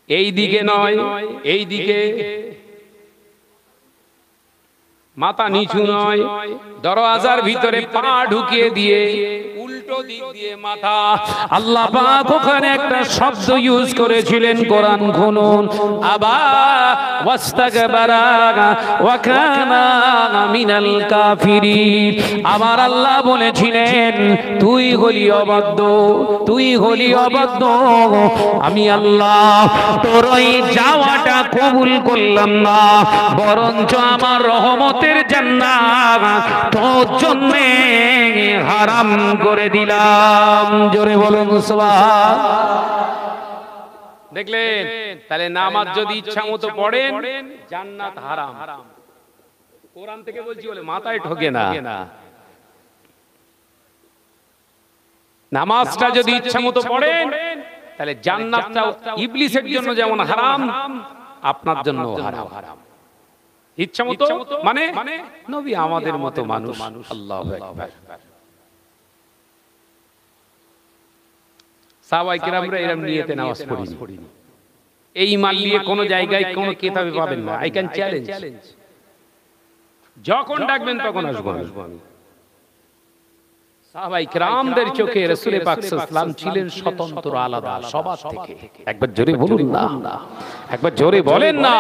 [SPEAKER 1] এই দিকে নয়, এই দিকে, মাথা নিচু নয়, দরওয়াজার ভিতরে পা ঢুকিয়ে দিয়ে উল্টো দিক দিয়ে মাথা। আল্লাহ পাক ওখানে একটা শব্দ ইউজ করেছিলেন, কোরআন খুনুন, আবা ওয়াস্তাকবারা ওয়া কানা মিনাল কাফিরিন। আমার আল্লাহ বলেছিলেন, তুই হলি অবাধ্য, তুই হলি অবাধ্য, আমি আল্লাহ তোর ওই যাওয়াটা কবুল করলাম না, বরঞ্চ আমার রহমতের জান্নাত তোর জন্য হারাম করে দিলাম। জোরে বলুন সুবহান। দেখলেন? তাহলে নামাজ যদি ইচ্ছা মতো পড়েন, জান্নাত হারাম। কোরআন থেকে বলছি বলে মাথায় ঠকে না। নামাজটা যদি ইচ্ছা মতো পড়েন, তাহলে জান্নাতটা ইবলিসের জন্য যেমন হারাম, আপনার জন্য হারাম। ইচ্ছা মতো মানে নবী আমাদের মতো মানুষ। আল্লাহু আকবার। সাহাবায়ে কেরামরা এরকম নিয়তে নামাজ পড়েনি। এই ঈমান নিয়ে কোন জায়গায় কোন কিতাবে পাবেন না। আই ক্যান চ্যালেঞ্জ, যখন ডাকবেন তখন আসবো আমি। সাহাবায়ে কেরামদের চোখে রাসূল পাক সাল্লাল্লাহু আলাইহি ওয়াসাল্লাম ছিলেন স্বতন্ত্র, আলাদা সবার থেকে। একবার জোরে বলুন না, একবার জোরে বলেন না।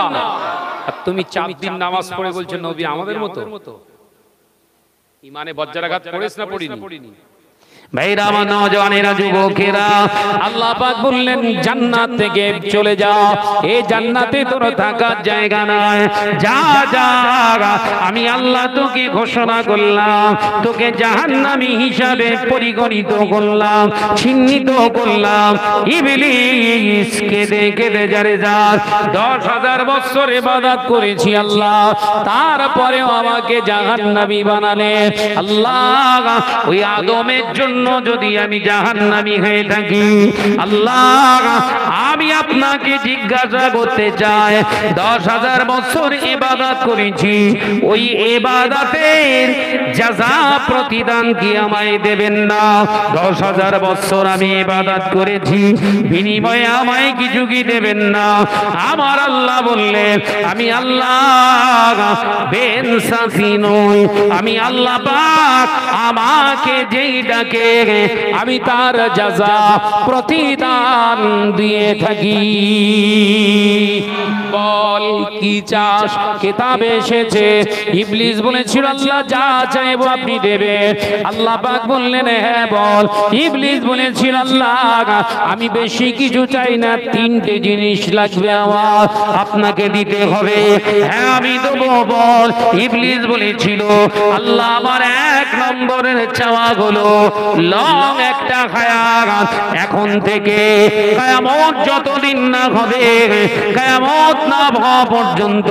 [SPEAKER 1] আর তুমি 4 দিন নামাজ পড়ে বলছো নবী আমাদের মতো। ঈমানে বজ্রাঘাত পড়েছ না পড়িনি?
[SPEAKER 2] ভাইরা আমার, নওজওয়ানেরা, যুবকেরা, আল্লাহ পাক বললেন জান্নাত থেকে চলে যা, এই জান্নাতে তোর থাকার জায়গা নাই, যা যা, আমি আল্লাহ তোকে ঘোষণা করলাম, তোকে জাহান্নামী হিসাবে পরিগণিত করলাম, চিহ্নিত করলাম। ইবলিস কেঁদে কেঁদে যারে যা, 10,000 বছর ইবাদত করেছি আল্লাহ, তারপরেও আমাকে জাহান্নামী বানালে। আল্লাহ, ওই আদমের জন্য যদি আমি জাহান্নামী হয়ে থাকি, আল্লাহ আমি আপনাকে জিজ্ঞাসা করতে চাই 10,000 বছর ইবাদত করেছি, ওই ইবাদতের জাযা প্রতিদান কি আমায় দেবেন না? 10,000 বছর আমি ইবাদত করেছি, বিনিময়ে আমায় কিছু কি দেবেন না? আমার আল্লাহ বললেন, আমি আল্লাহ বেইনসাফি নই, আমি আল্লাহ পাক আমাকে যেই ডাকে আমি তার জাযা প্রতিদান দিয়ে থাকি। বল কি চাস? কিতাবে এসেছে ইবলিস বলেছিল আল্লাহ যা চাইবো আপনি দেবে। আল্লাহ পাক বললেন হ্যাঁ বল। ইবলিস বলেছিল আল্লাহ আমি বেশি কিছু চাই না, 3টে জিনিস লাগবে আমার, আপনাকে দিতে হবে। হ্যাঁ আমি দেবো বল। ইবলিস বলেছিল আল্লাহ আমার 1 নম্বরের চাওয়া হলো লং একটা হায়াত, এখন থেকে কিয়ামত যতদিন না হবে, কিয়ামত না হওয়া পর্যন্ত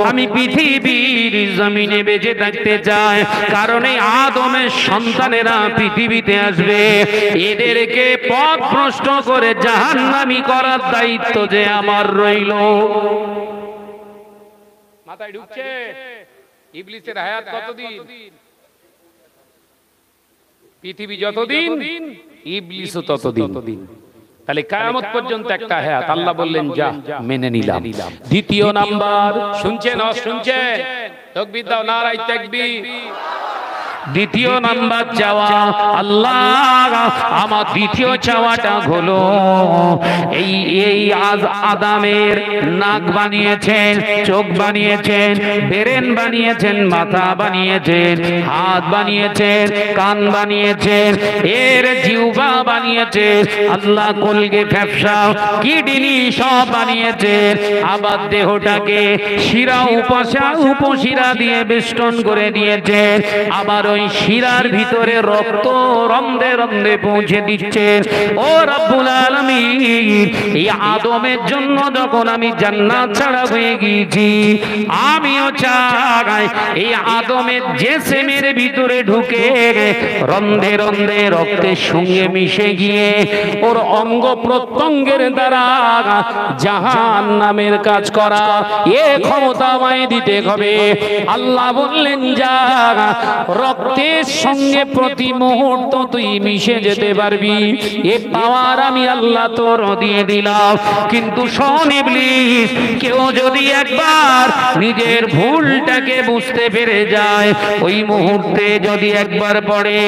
[SPEAKER 2] আমি পৃথিবীর জমিনে বেঁচে থাকতে চাই। কারণ এই আদমের সন্তানেরা পৃথিবীতে আসবে, এদেরকে পথভ্রষ্ট করে জাহান্নামী করার দায়িত্ব যে আমার রইল। মাথায় ঢুকছে? ইবলিসের হায়াত কতদিন? পৃথিবী যতদিন ইবলিসও ততদিন। তাহলে কিয়ামত পর্যন্ত একটা হায়াত। আল্লাহ বললেন যা মেনে নিলাম। দ্বিতীয় নাম্বার, শুনছেন শুনছেন? তাকবীর দাও, নারায়ে তাকবীর। দ্বিতীয় নাম্বার চাওয়া, আল্লাহ আমার দ্বিতীয় চাওয়াটা হলো এই আদমের নাক বানিয়েছেন, চোখ বানিয়েছেন, ব্রেন বানিয়েছেন, মাথা বানিয়েছেন, হাত বানিয়েছেন, কান বানিয়েছেন, এর জিহ্বা বানিয়েছেন, আল্লাহ কলগে ফ্যাপসা কিডনি সব বানিয়েছেন। আবার দেহটাকে শিরা উপশিরা দিয়ে বেষ্টন করে দিয়েছেন। আবার ওই শিরার ভিতরে রক্ত রন্ধে রন্ধে পৌঁছে দিচ্ছেন। ও রব্বুল আলামিন, এই আদমের জন্য যখন আমি জান্নাত ছাড়া হয়ে গিয়েছি, আমিও চাই এই আদমের জিসমের ভিতরে ঢুকে রন্ধে রন্ধে রক্তের সঙ্গে মিশে গিয়ে ওর অঙ্গ প্রত্যঙ্গের দ্বারা জাহান্নামের কাজ করা, এ ক্ষমতা আমায় দিতে হবে। আল্লাহ বললেন যা, রক্তের সঙ্গে প্রতি মুহূর্ত তুই মিশে যেতে পারবি, এ পাওয়ার আমি আল্লাহ তোর দিয়ে দিলাম। কিন্তু শোন ইবলিস, কেউ যদি একবার নিজের ভুলটাকে বুঝতে পেরে যায়, ওই মুহূর্তে যদি একবার পড়ে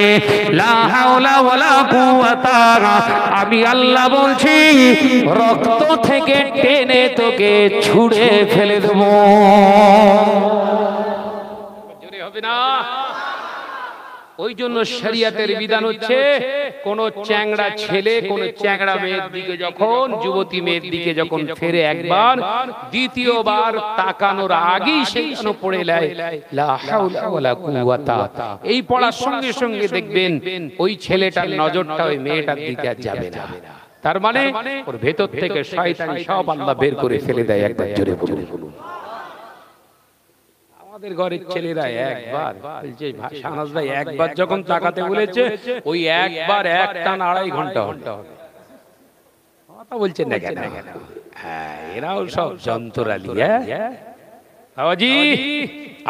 [SPEAKER 2] লা হাওলা ওয়ালা কুওয়াতা, আমি আল্লাহ বলছি রক্ত থেকে টেনে তোকে ছুঁড়ে ফেলে দেব। জোরে হবে না? ওই জন্য শরীয়তের বিধান হচ্ছে কোন চ্যাংড়া ছেলে কোন চ্যাংড়া মেয়ের দিকে যখন, যুবতী মেয়ের দিকে যখন ফেরে একবার, দ্বিতীয়বার তাকানোর আগেই সে যেন পড়ে নেয় লা হাওলা ওয়ালা কুওয়াতা। এই পড়ার সঙ্গে সঙ্গে দেখবেন ওই ছেলেটার নজরটা ওই মেয়েটার দিকে আর যাবে না। তার মানে ওর ভেতর থেকে শয়তানি সব আল্লাহ বের করে ফেলে দেয়। একবার জোরে বলুন। আমাদের ঘরের ছেলেরা একবার বলছে শাহনাজ ভাই, একবার যখন তাকাতে বলেছে ওই একবার এক টান 2.5 ঘন্টা হবে। কথা বলছেন না কেন? হ্যাঁ, এরাও সব যন্ত্রালি। হ্যাঁ বাবাজি,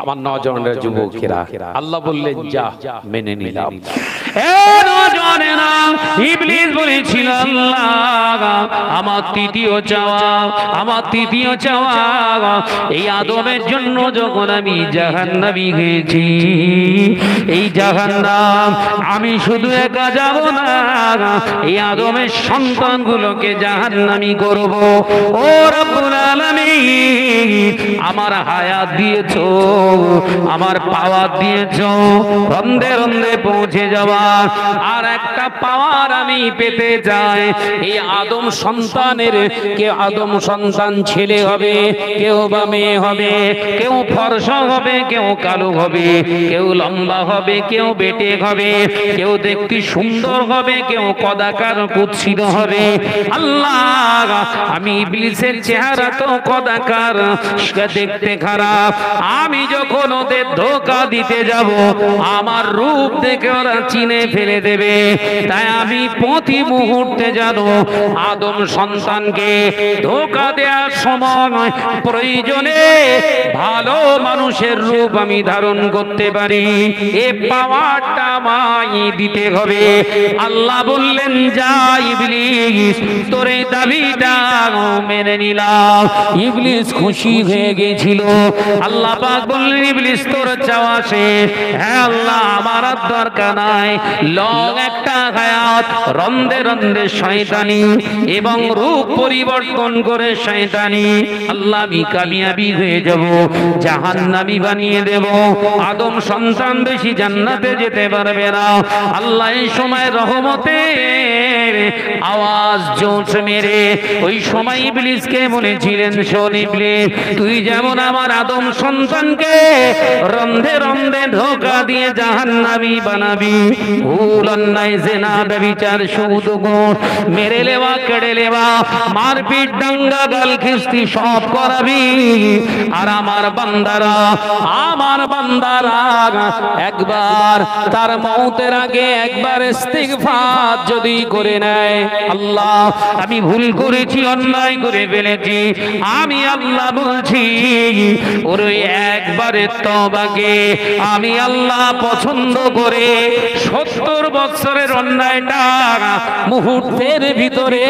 [SPEAKER 2] আমার নজরের যুবকেরা, আল্লাহ বললেন যা মেনে নিলাম। ইবলিস বলেছিল আল্লাহ আমার তৃতীয় চাওয়া, এই আদমের জন্য যখন আমি জাহান্নামী হয়েছি, এই জাহান্নাম আমি শুধু একা যাব না, এই আদমের সন্তানগুলোকে জাহান্নামী করব। ও রব্বুল আলামিন, আমার হায়াত দিয়েছো, আমার পাওয়ার দিয়েছো, রন্ধে রন্ধে পৌঁছে যাওয়া। আর একটা পাওয়ার আমি পেতে চাই, এই আদম সন্তানের, কেউ আদম সন্তান ছেলে হবে, কেউ বা মেয়ে হবে, কেউ ফর্সা হবে, কেউ কালো হবে, কেউ লম্বা হবে, কেউ বেটে হবে, কেউ দেখতে সুন্দর হবে, কেউ কদাকার কুৎসিত হবে। আল্লাহ, আমি ইবলিসের চেহারা তো কদাকার, দেখতে খারাপ, আমি যখন ওদের ধোঁকা দিতে যাব আমার রূপ দেখে ওরা চিনে ফেলে দেবে। তাই আমি প্রতি মুহূর্তে যেন আদম সন্তানকে ধোঁকা দেওয়ার সময় প্রয়োজনে ভালো মানুষের রূপ আমি ধারণ করতে পারি, এ পাওয়ারটা আমায় দিতে হবে। আল্লাহ বললেন, যা ইবলিস, তোর এই দাবিটা মেনে নিলাম। ইবলিস খুশি হয়ে গেছিল। আল্লাহ পাক বললেন, ইবলিস তোর চাওয়া শেষ। হ্যাঁ আল্লাহ, আমার আর দরকার নাই। লং একটা হায়াত, রন্দে রন্দে শয়তানি এবং রূপ পরিবর্তন করে শয়তানি, আল্লাহ আমি কামিয়াবি হয়ে যাব, জাহান্নামী বানিয়ে দেব। আদম সন্তান বেশি জান্নাতে যেতে পারবে না। আল্লাহ এই সময় রহমতের আওয়াজ জোশ মেরে ওই সময় ইবলিসকে বলেছিলেন, শোন ইবলিস, তুই যেমন আমার আদম সন্তানকে রন্ধে রন্ধে ধোঁকা দিয়ে জাহান্নামী বানাবি, ভুল অন্যায় জেনা ব্যভিচার সুদ ঘুষ মেরে লেওয়া কেড়ে লেওয়া মারপিট দাঙ্গা গাল খিস্তি সব করাবি, আর আমার বান্দারা একবার তার মওতের আগে একবার ইস্তিগফার যদি করে নেয়, আল্লাহ আমি ভুল করেছি, অন্যায় করে ফেলেছি, আমি আল্লাহ বলছি ওর একবারের তওবাকে আমি আল্লাহ পছন্দ করে 70 বছরের অন্যায়টা মুহূর্তের ভিতরে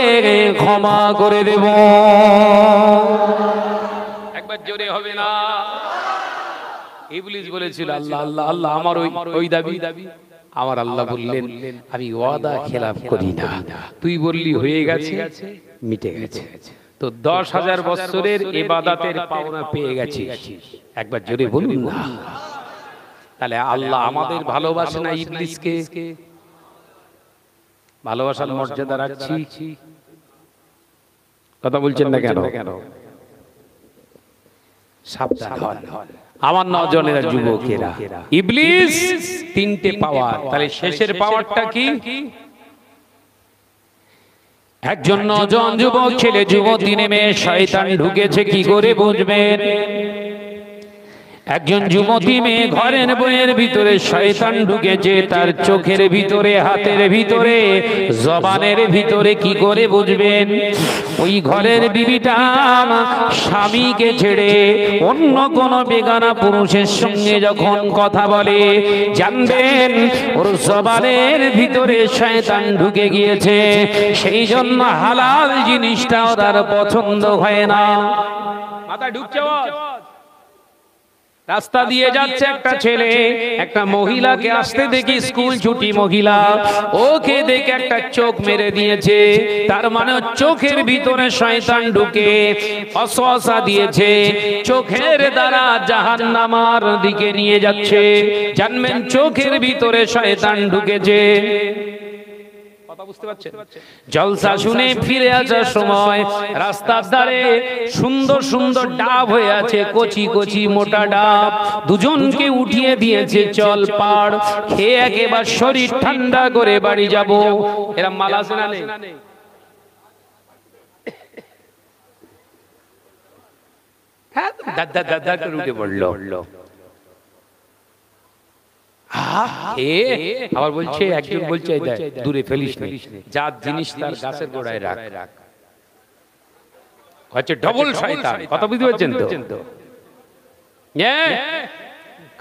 [SPEAKER 2] ক্ষমা করে দেব। একবার জোরে হবে না? ইবলিস বলেছিল, আল্লাহ আল্লাহ আল্লাহ, আমার ওই দাবি। আমার আল্লাহ বললেন, আমি ওয়াদা খেলাফ করি না, তুই বললি হয়ে গেছে, মিটে গেছে। তো 10,000 বছরের ইবাদতের পাওনা পেয়ে গেছি। একবার জোরে বলুন না। তাহলে আল্লাহ আমাদের ভালোবাসে না ইবলিসকে? ভালোবাসার মর্যাদা রাখছি। কথা বলছেন না কেন? সাবধান হন আমার নজনের যুবকেরা। ইবলিস 3টে পাওয়ার, তাহলে শেষের পাওয়ারটা কি? একজন নজন যুবক ছেলে যুবতী নেমে শয়তান ঢুকেছে, কি করে বুঝবেন? একজন যুবতী মেয়ে ঘরের বইয়ের ভিতরে শয়তান ঢুকেছে, তার চোখের ভিতরে, হাতের ভিতরে, জবানের ভিতরে, কি করে বুঝবেন? ওই ঘরের বিবিটা স্বামীকে ছেড়ে অন্য কোন বেগানা পুরুষের সঙ্গে যখন কথা বলে, জানবেন ওর জবানের ভিতরে শয়তান ঢুকে গিয়েছে। সেই জন্য হালাল জিনিসটাও তার পছন্দ হয় না। মাথা ঢুকছে। রাস্তা দিয়ে যাচ্ছে একটা ছেলে, একটা মহিলাকে আসতে দেখি, স্কুল ছুটি মহিলা, ওকে দেখে একটা চোখ মেরে দিয়েছে। তার মানে চোখের ভিতরে শয়তান ঢুকে ওয়াসওয়াসা দিয়েছে, চোখের দ্বারা জাহান্নামের দিকে নিয়ে যাচ্ছে। জানবেন চোখের ভিতরে শয়তান ঢুকেছে। জলসা শুনে ফিরে আসার সময় রাস্তার ধারে সুন্দর সুন্দর ডাব হয়ে আছে, কচি কচি মোটা ডাব, দুজনকে উঠিয়ে দিয়েছে। চল পাড় খেয়ে একেবারে শরীর ঠান্ডা করে বাড়ি যাব। এরা মাল আছে না নেই? হ্যাঁ, দাদা দাদা করে উঠে পড়লো। আবার বলছে, একজন বলছে দূরে ফেলিস না, যার জিনিস তার গাছের গোড়ায় রাখ। হচ্ছে ডবল শয়তান। কথা বুঝতে পারছেন তো?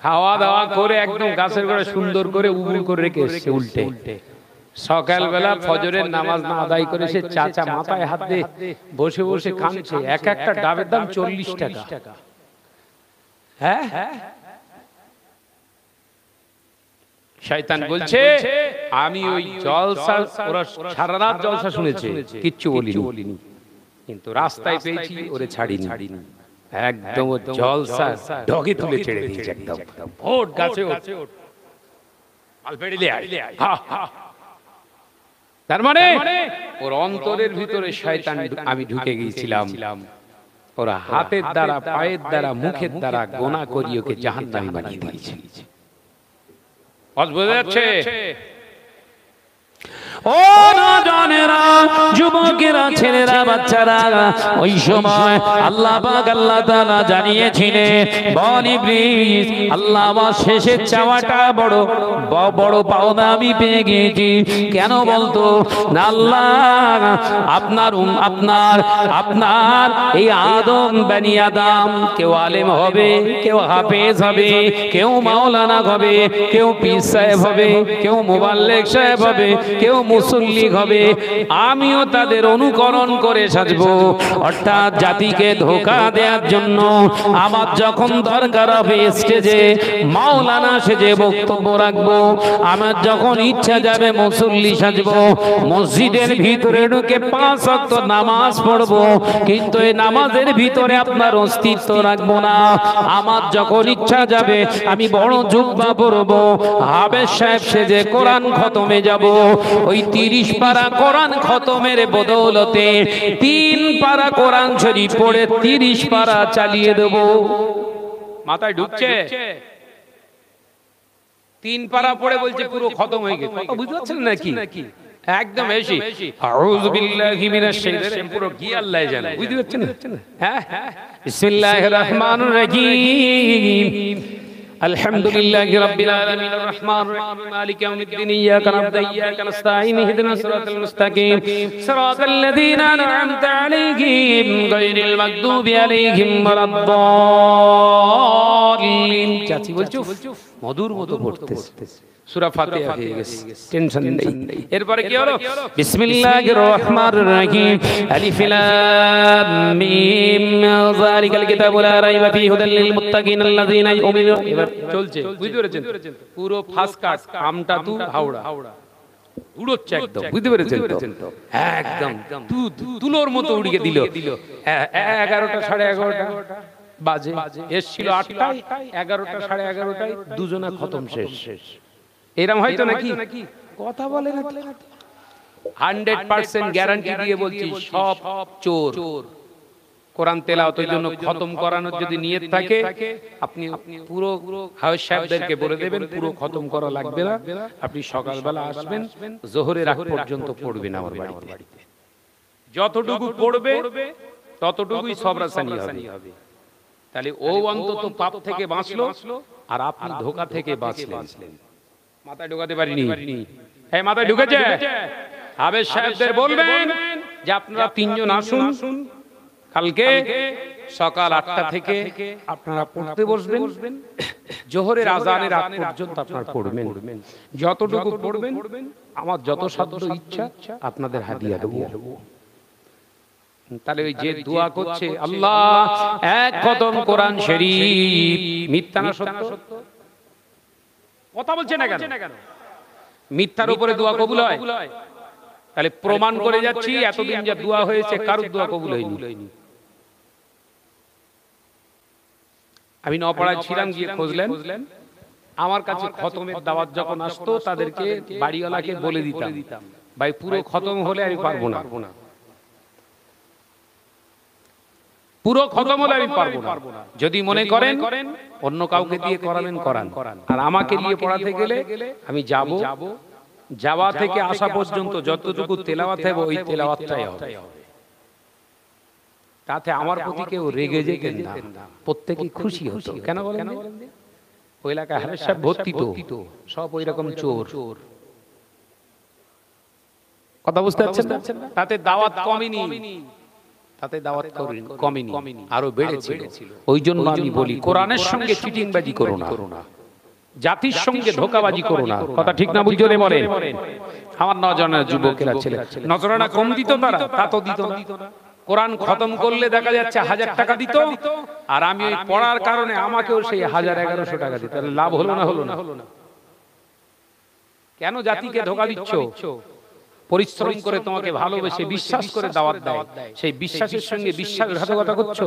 [SPEAKER 2] খাওয়া দাওয়া করে একদম গাছের গোড়ায় সুন্দর করে উবু করে রেখে এসছে উল্টে। সকালবেলা ফজরের নামাজ না আদায় করে সে চাচা মাথায় হাত দিয়ে বসে বসে কাঁদছে। একটা ডাবের দাম 40 টাকা। হ্যাঁ, শয়তান বলছে, আমি ওই জলসা, ওরা সারা রাত জলসা শুনেছে, কিচ্ছু বলিনি, কিন্তু রাস্তায় পেয়েছি ওরে ছাড়িনি। একদম জলসা ডগে তুলে ছেড়ে দিয়েছে। একদম ওঠ গাছে ওঠ, তার মানে ওর অন্তরের ভিতরে শয়তান আমি ঢুকে গিয়েছিলাম। ওরা হাতের দ্বারা, পায়ের দ্বারা, মুখের দ্বারা গোনা করি ওকে জাহান্নামী বানিয়ে দিয়েছে। বোঝা যাচ্ছে? ও নওজওয়ানেরা, যুবকেরা, ছেলেরা, বাচ্চারা, ওই সময় আল্লাহ পাক আল্লাহ তাআলা জানিয়েছিলেন, বল ইবলিস, আল্লাহ আমার শেষের চাওয়াটা বড় বড় পাওনা আমি পেয়ে গেছি। কেন বলতো না, আল্লাহ আপনার আপনার এই আদম বনি আদম, কেউ আলেম হবে, কেউ হাফেজ হবে, কেউ মাওলানা হবে, কেউ পীর সাহেব হবে, কেউ মুবাল্লিগ সাহেব হবে, কেউ মুসল্লি হবে। আমিও তাদের অনুকরণ করে সাজবো। অর্থাৎ জাতিকে ধোঁকা দেওয়ার জন্য আমার যখন দরকার হবে স্টেজে মাওলানা সেজে বক্তব্য রাখবো, আমার যখন ইচ্ছা যাবে মুসল্লি সাজবো, মসজিদের ভিতরে ঢুকে 5 ওয়াক্ত নামাজ পড়বো, কিন্তু এই নামাজের ভিতরে আপনার অস্তিত্ব রাখবো না। আমার যখন ইচ্ছা যাবে আমি বড় জুব্বা পরবো, হাফেজ সাহেব সেজে কোরআন খতমে যাব। ওই 30 পারা কোরআন খতমের বদৌলতে 3 পারা কোরআন শরীফ পড়ে 30 পারা চালিয়ে দেব। মাথায় ঢুকছে? 3 পারা পড়ে বলছে পুরো খতম হয়ে গেছে। বুঝতে পারছেন নাকি? একদম এসি আউযু বিল্লাহি মিনাশ শাইতানির, পুরো কি আল্লাহ জানে। বুঝতে পারছেন? হ্যাঁ, বিসমিল্লাহির রহমানির রহিম, আলহামদুলিল্লাহি রাব্বিল আলামিন, আর রহমানির রহিম, মালিকি ইয়াউমিদ্দিন, ইয়াকা না'বুদু ওয়া ইয়াকা নাস্তাঈন, ইহদিনাস সিরাতাল মুস্তাকিম, সিরাতাল লাযীনা আন'আমতা আলাইহিম গায়রিল মাগদুবি আলাইহিম ওয়ালাদ-দাল্লিন। চাচি বলছো মধুর মতো পড়তেছে, সূরা ফাতিহা হয়ে গেছে, টেনশন নেই। এরপরে কি হলো? বিসমিল্লাহির রহমানির রহিম, আলিফ লাম মিম, যালিকাল কিতাবু লা রাইবা ফীহি হুদাল লিল মুত্তাকিন আল্লাযীনা ইউমিনুনা। এবার চলছে, বুঝতে পেরেছেন? পুরো ফার্স্ট কাট, আমটা তু হাওড়া উড়োচ্ছে একদম, বুঝতে পেরেছেন তো? একদম তুলোর মতো উড়িয়ে দিল। 11টা 11:30 বাজে, এসছিল 8টায়, 11টা 11:30টায় দুজনা খতম শেষ। এরকম হয়তো নাকি? কথা বলে না, 100% গ্যারান্টি দিয়ে বলছি সব চোর। কোরআন তেলাওয়াতের জন্য খতম করানোর যদি নিয়ত থাকে, আপনি পুরো হাফেজ সাহেবদেরকে বলে দেবেন পুরো খতম করা লাগবে না, আপনি সকালবেলা আসবেন, যোহরের আগ পর্যন্ত পড়বেন আমার বাড়িতে। যতটুকু পড়বে ততটুকুই সবরাসানি হবে। তাহলে ও অন্তত পাপ থেকে বাঁচলো, আর আপনি ধোঁকা থেকে বাঁচলেন। মাথায় ঢোকাতে পারিনি? হ্যাঁ, মাথায় ঢুকেছে? হাফেজ সাহেবদের বলবেন যে আপনারা 3 জন আসুন, কালকে সকাল 8টা থেকে আপনারা পড়তে বসবেন, জোহরের আজানের আগ পর্যন্ত আপনারা পড়বেন। যতটুকু পড়বেন আমার যত সাধ্য ইচ্ছা আপনাদের হাদিয়া দেব। তাহলে ওই যে দোয়া করছে আল্লাহ এক খতম কোরআন শরীফ, মিথ্যা না সত্য? কথা বলছে না কেন? মিথ্যার উপরে দোয়া কবুল হয়? তাহলে প্রমাণ করে যাচ্ছি এতদিন যা দোয়া হয়েছে কারোর দোয়া কবুল হয়নি। আমি নপাড়ায় ছিলাম, গিয়ে খুঁজলেন, আমার কাছে খতমের দাওয়াত যখন আসতো তাদেরকে বাড়িওয়ালাকে বলে দিতাম, ভাই পুরো খতম হলে আমি পারবো না, পুরো খতম হলে আমি পারবো না। যদি মনে করেন অন্য কাউকে দিয়ে করাবেন করান, আর আমাকে দিয়ে পড়াতে গেলে আমি যাব, যাওয়া থেকে আসা পর্যন্ত যতটুকু তেলাওয়াত হবে ওই তেলাওয়াতটাই হবে। তাতে আমার প্রতি কেউ রেগে যেতেন না, প্রত্যেকেই খুশি হতো। কেন বলেন? ওই এলাকায় হাফেজ সাহেব ভর্তি তো, সব ওই রকম চোর। কথা বুঝতে পারছেন না? তাতে দাওয়াত কমেনি, তাতে দাওয়াত কমেনি, আরো বেড়েছিল। ওই জন্য আমি বলি কোরআনের সঙ্গে চিটিংবাজি করো না, জাতির সঙ্গে ধোঁকাবাজি করো না। কথা ঠিক না? বুঝলে বলেন? আমার নজরানা যুবকেরা ছেলে নজরানা কম দিত, তারা তা তো দিত না। কোরআন খতম করলে দেখা যাচ্ছে 1000 টাকা দিত, আর আমি ওই পড়ার কারণে আমাকেও সেই 1000-1100 টাকা দিত। তাহলে লাভ হলো না? হলো না। কেন জাতিকে ধোঁকা দিচ্ছ? পরিশ্রম করে তোমাকে ভালোবেসে বিশ্বাস করে দাওয়াত দেয়, সেই বিশ্বাসের সঙ্গে বিশ্বাসঘাতকতা করছো।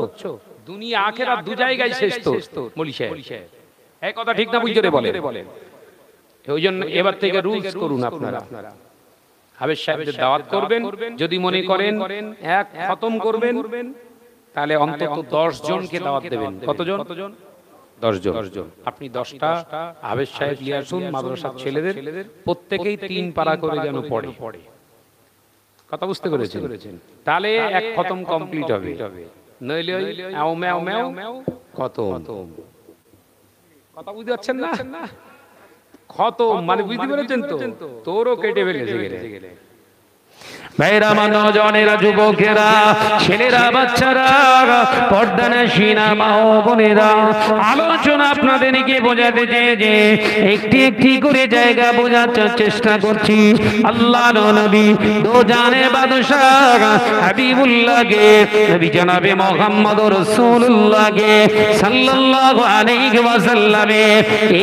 [SPEAKER 2] দুনিয়া আখিরাত দু জায়গায় শেষ তো মৌলী সাহেব। এই কথা ঠিক না? বুঝতে বলে। ওই জন্য এবার থেকে রুলস করুন আপনারা। হাফেজ সাহেবদের দাওয়াত করবেন, যদি মনে করেন এক খতম করবেন তাহলে অন্তত 10 জনকে দাওয়াত দেবেন। কতজন?
[SPEAKER 1] 10 জন। আপনি 10টা হাফেজ সাহেব নিয়ে আসুন মাদ্রাসার ছেলেদের, প্রত্যেকেই 3 পারা করে যেন পড়ে। কথা বুঝতে পেরেছেন? তাহলে এক খতম কমপ্লিট হবে, নইলে ওই ম্যাও ম্যাও ম্যাও খতম। কথা বুঝতে পারছেন না? খতম মানে বুঝতে পেরেছেন তো? তোরও কেটে ফেলেছে গেলে।
[SPEAKER 2] ভাইরা, নওজওয়ানেরা, যুবকেরা, ছেলেরা, বাচ্চারা, পর্দানশীনা মা ও বোনেরা, আলোচনা আপনাদেরকে বোঝাতে যে একটি একটি করে জায়গা বোঝার চেষ্টা করছি। আল্লাহর নবী দো জানে বাদশাহ হাবিবুল্লাহকে, নবী জনাবে মুহাম্মদ রাসূলুল্লাহকে সাল্লাল্লাহু আলাইহি ওয়াসাল্লাম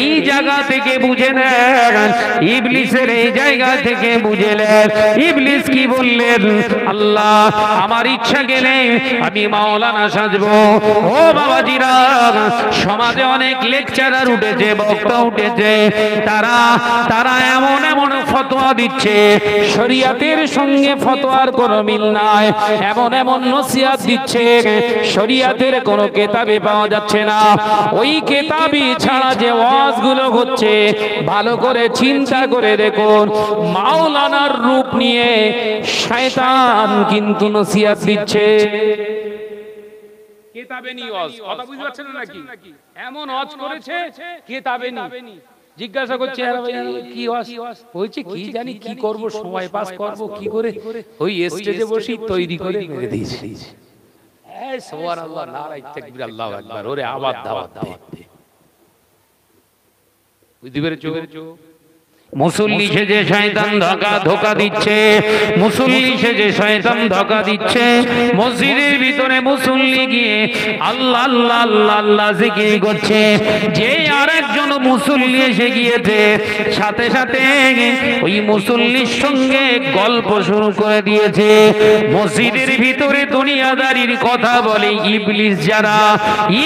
[SPEAKER 2] এই জায়গা থেকে বুঝে নেন, ইবলিসের এই জায়গা থেকে বুঝে নেন। ইবলিস কি বললেন? আল্লাহ, আমার ইচ্ছা গেলে আমি মাওলানা সাজবো। ও বাবাজিরা, সমাজে অনেক লেকচারার উঠেছে, বক্তা উঠেছে, তারা এমন এমন ফতোয়া দিচ্ছে, শরিয়াতের সঙ্গে ফতোয়ার কোনো মিল নাই। এমন এমন নসিহত দিচ্ছে, শরিয়াতের কোনো কিতাবে পাওয়া যাচ্ছে না। ওই কিতাবি ছাড়া যে ওয়াজগুলো হচ্ছে, ভালো করে চিন্তা করে দেখুন, মাওলানার রূপ নিয়ে শয়তান কিন্তু নসিহত দিচ্ছে।
[SPEAKER 1] কিতাবে নি ওয়াজ, কথা বুঝতে পারছেন নাকি? এমন ওয়াজ করেছে কিতাবে নি। জিজ্ঞাসা করছে, আরে ভাই কি ওয়াজ হয়েছে, কি জানি, কি করব, সময় পাস করব কি করে, ওই স্টেজে বসি তৈরি করে মেরে দিয়েছি। এই সুবহানাল্লাহ, নারায়ে তাকবীর, আল্লাহু আকবার, ওরে আবাদ দাওয়াত দে। বুঝতে পেরেছো?
[SPEAKER 2] মুসল্লি সেজে শয়তান ধোঁকা দিচ্ছে, মুসল্লি সেজে শয়তান ধোঁকা দিচ্ছে। মসজিদের ভিতরে মুসল্লি গিয়ে আল্লাহ আল্লাহ আল্লাহ আল্লাহ জিকির করছে, যে আরেকজন মুসল্লি এসে গিয়েছে, সাথে সাথে ওই মুসল্লির সঙ্গে গল্প শুরু করে দিয়েছে। মসজিদের ভিতরে দুনিয়াদারির কথা বলে ইবলিস, যারা